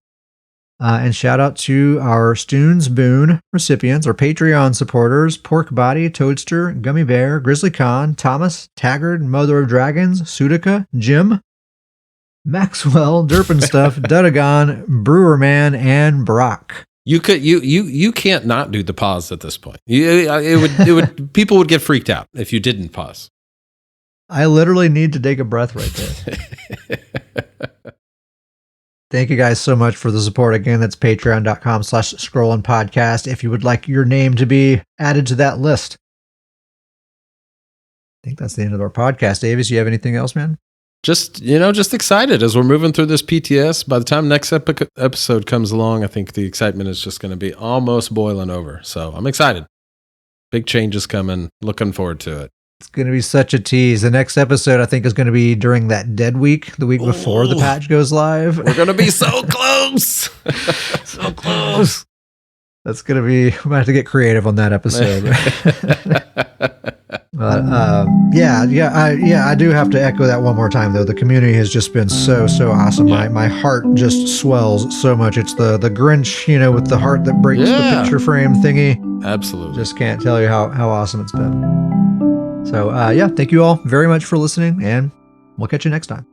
And shout out to our Stoons Boon recipients, our Patreon supporters, Pork Body, Toadster, Gummy Bear, Grizzly Khan, Thomas, Taggart, Mother of Dragons, Sudica, Jim, Maxwell, Derpenstuff, Dudagon, Brewerman, and Brock. You can't not do the pause at this point. It would people would get freaked out if you didn't pause. I literally need to take a breath right there. Thank you guys so much for the support. Again, that's patreon.com/scrollingpodcast if you would like your name to be added to that list. I think that's the end of our podcast. Davis, you have anything else, man? Just excited as we're moving through this PTS. By the time next episode comes along, I think the excitement is just going to be almost boiling over. So I'm excited. Big changes coming. Looking forward to it. It's going to be such a tease. The next episode, I think, is going to be during that dead week, the week before the patch goes live. We're going to be so close. So close. That's going to be, we might have to get creative on that episode. But I do have to echo that one more time, though. The community has just been so awesome. Yeah. My heart just swells so much. It's the Grinch, with the heart that breaks the picture frame thingy. Absolutely. Just can't tell you how awesome it's been. So, thank you all very much for listening, and we'll catch you next time.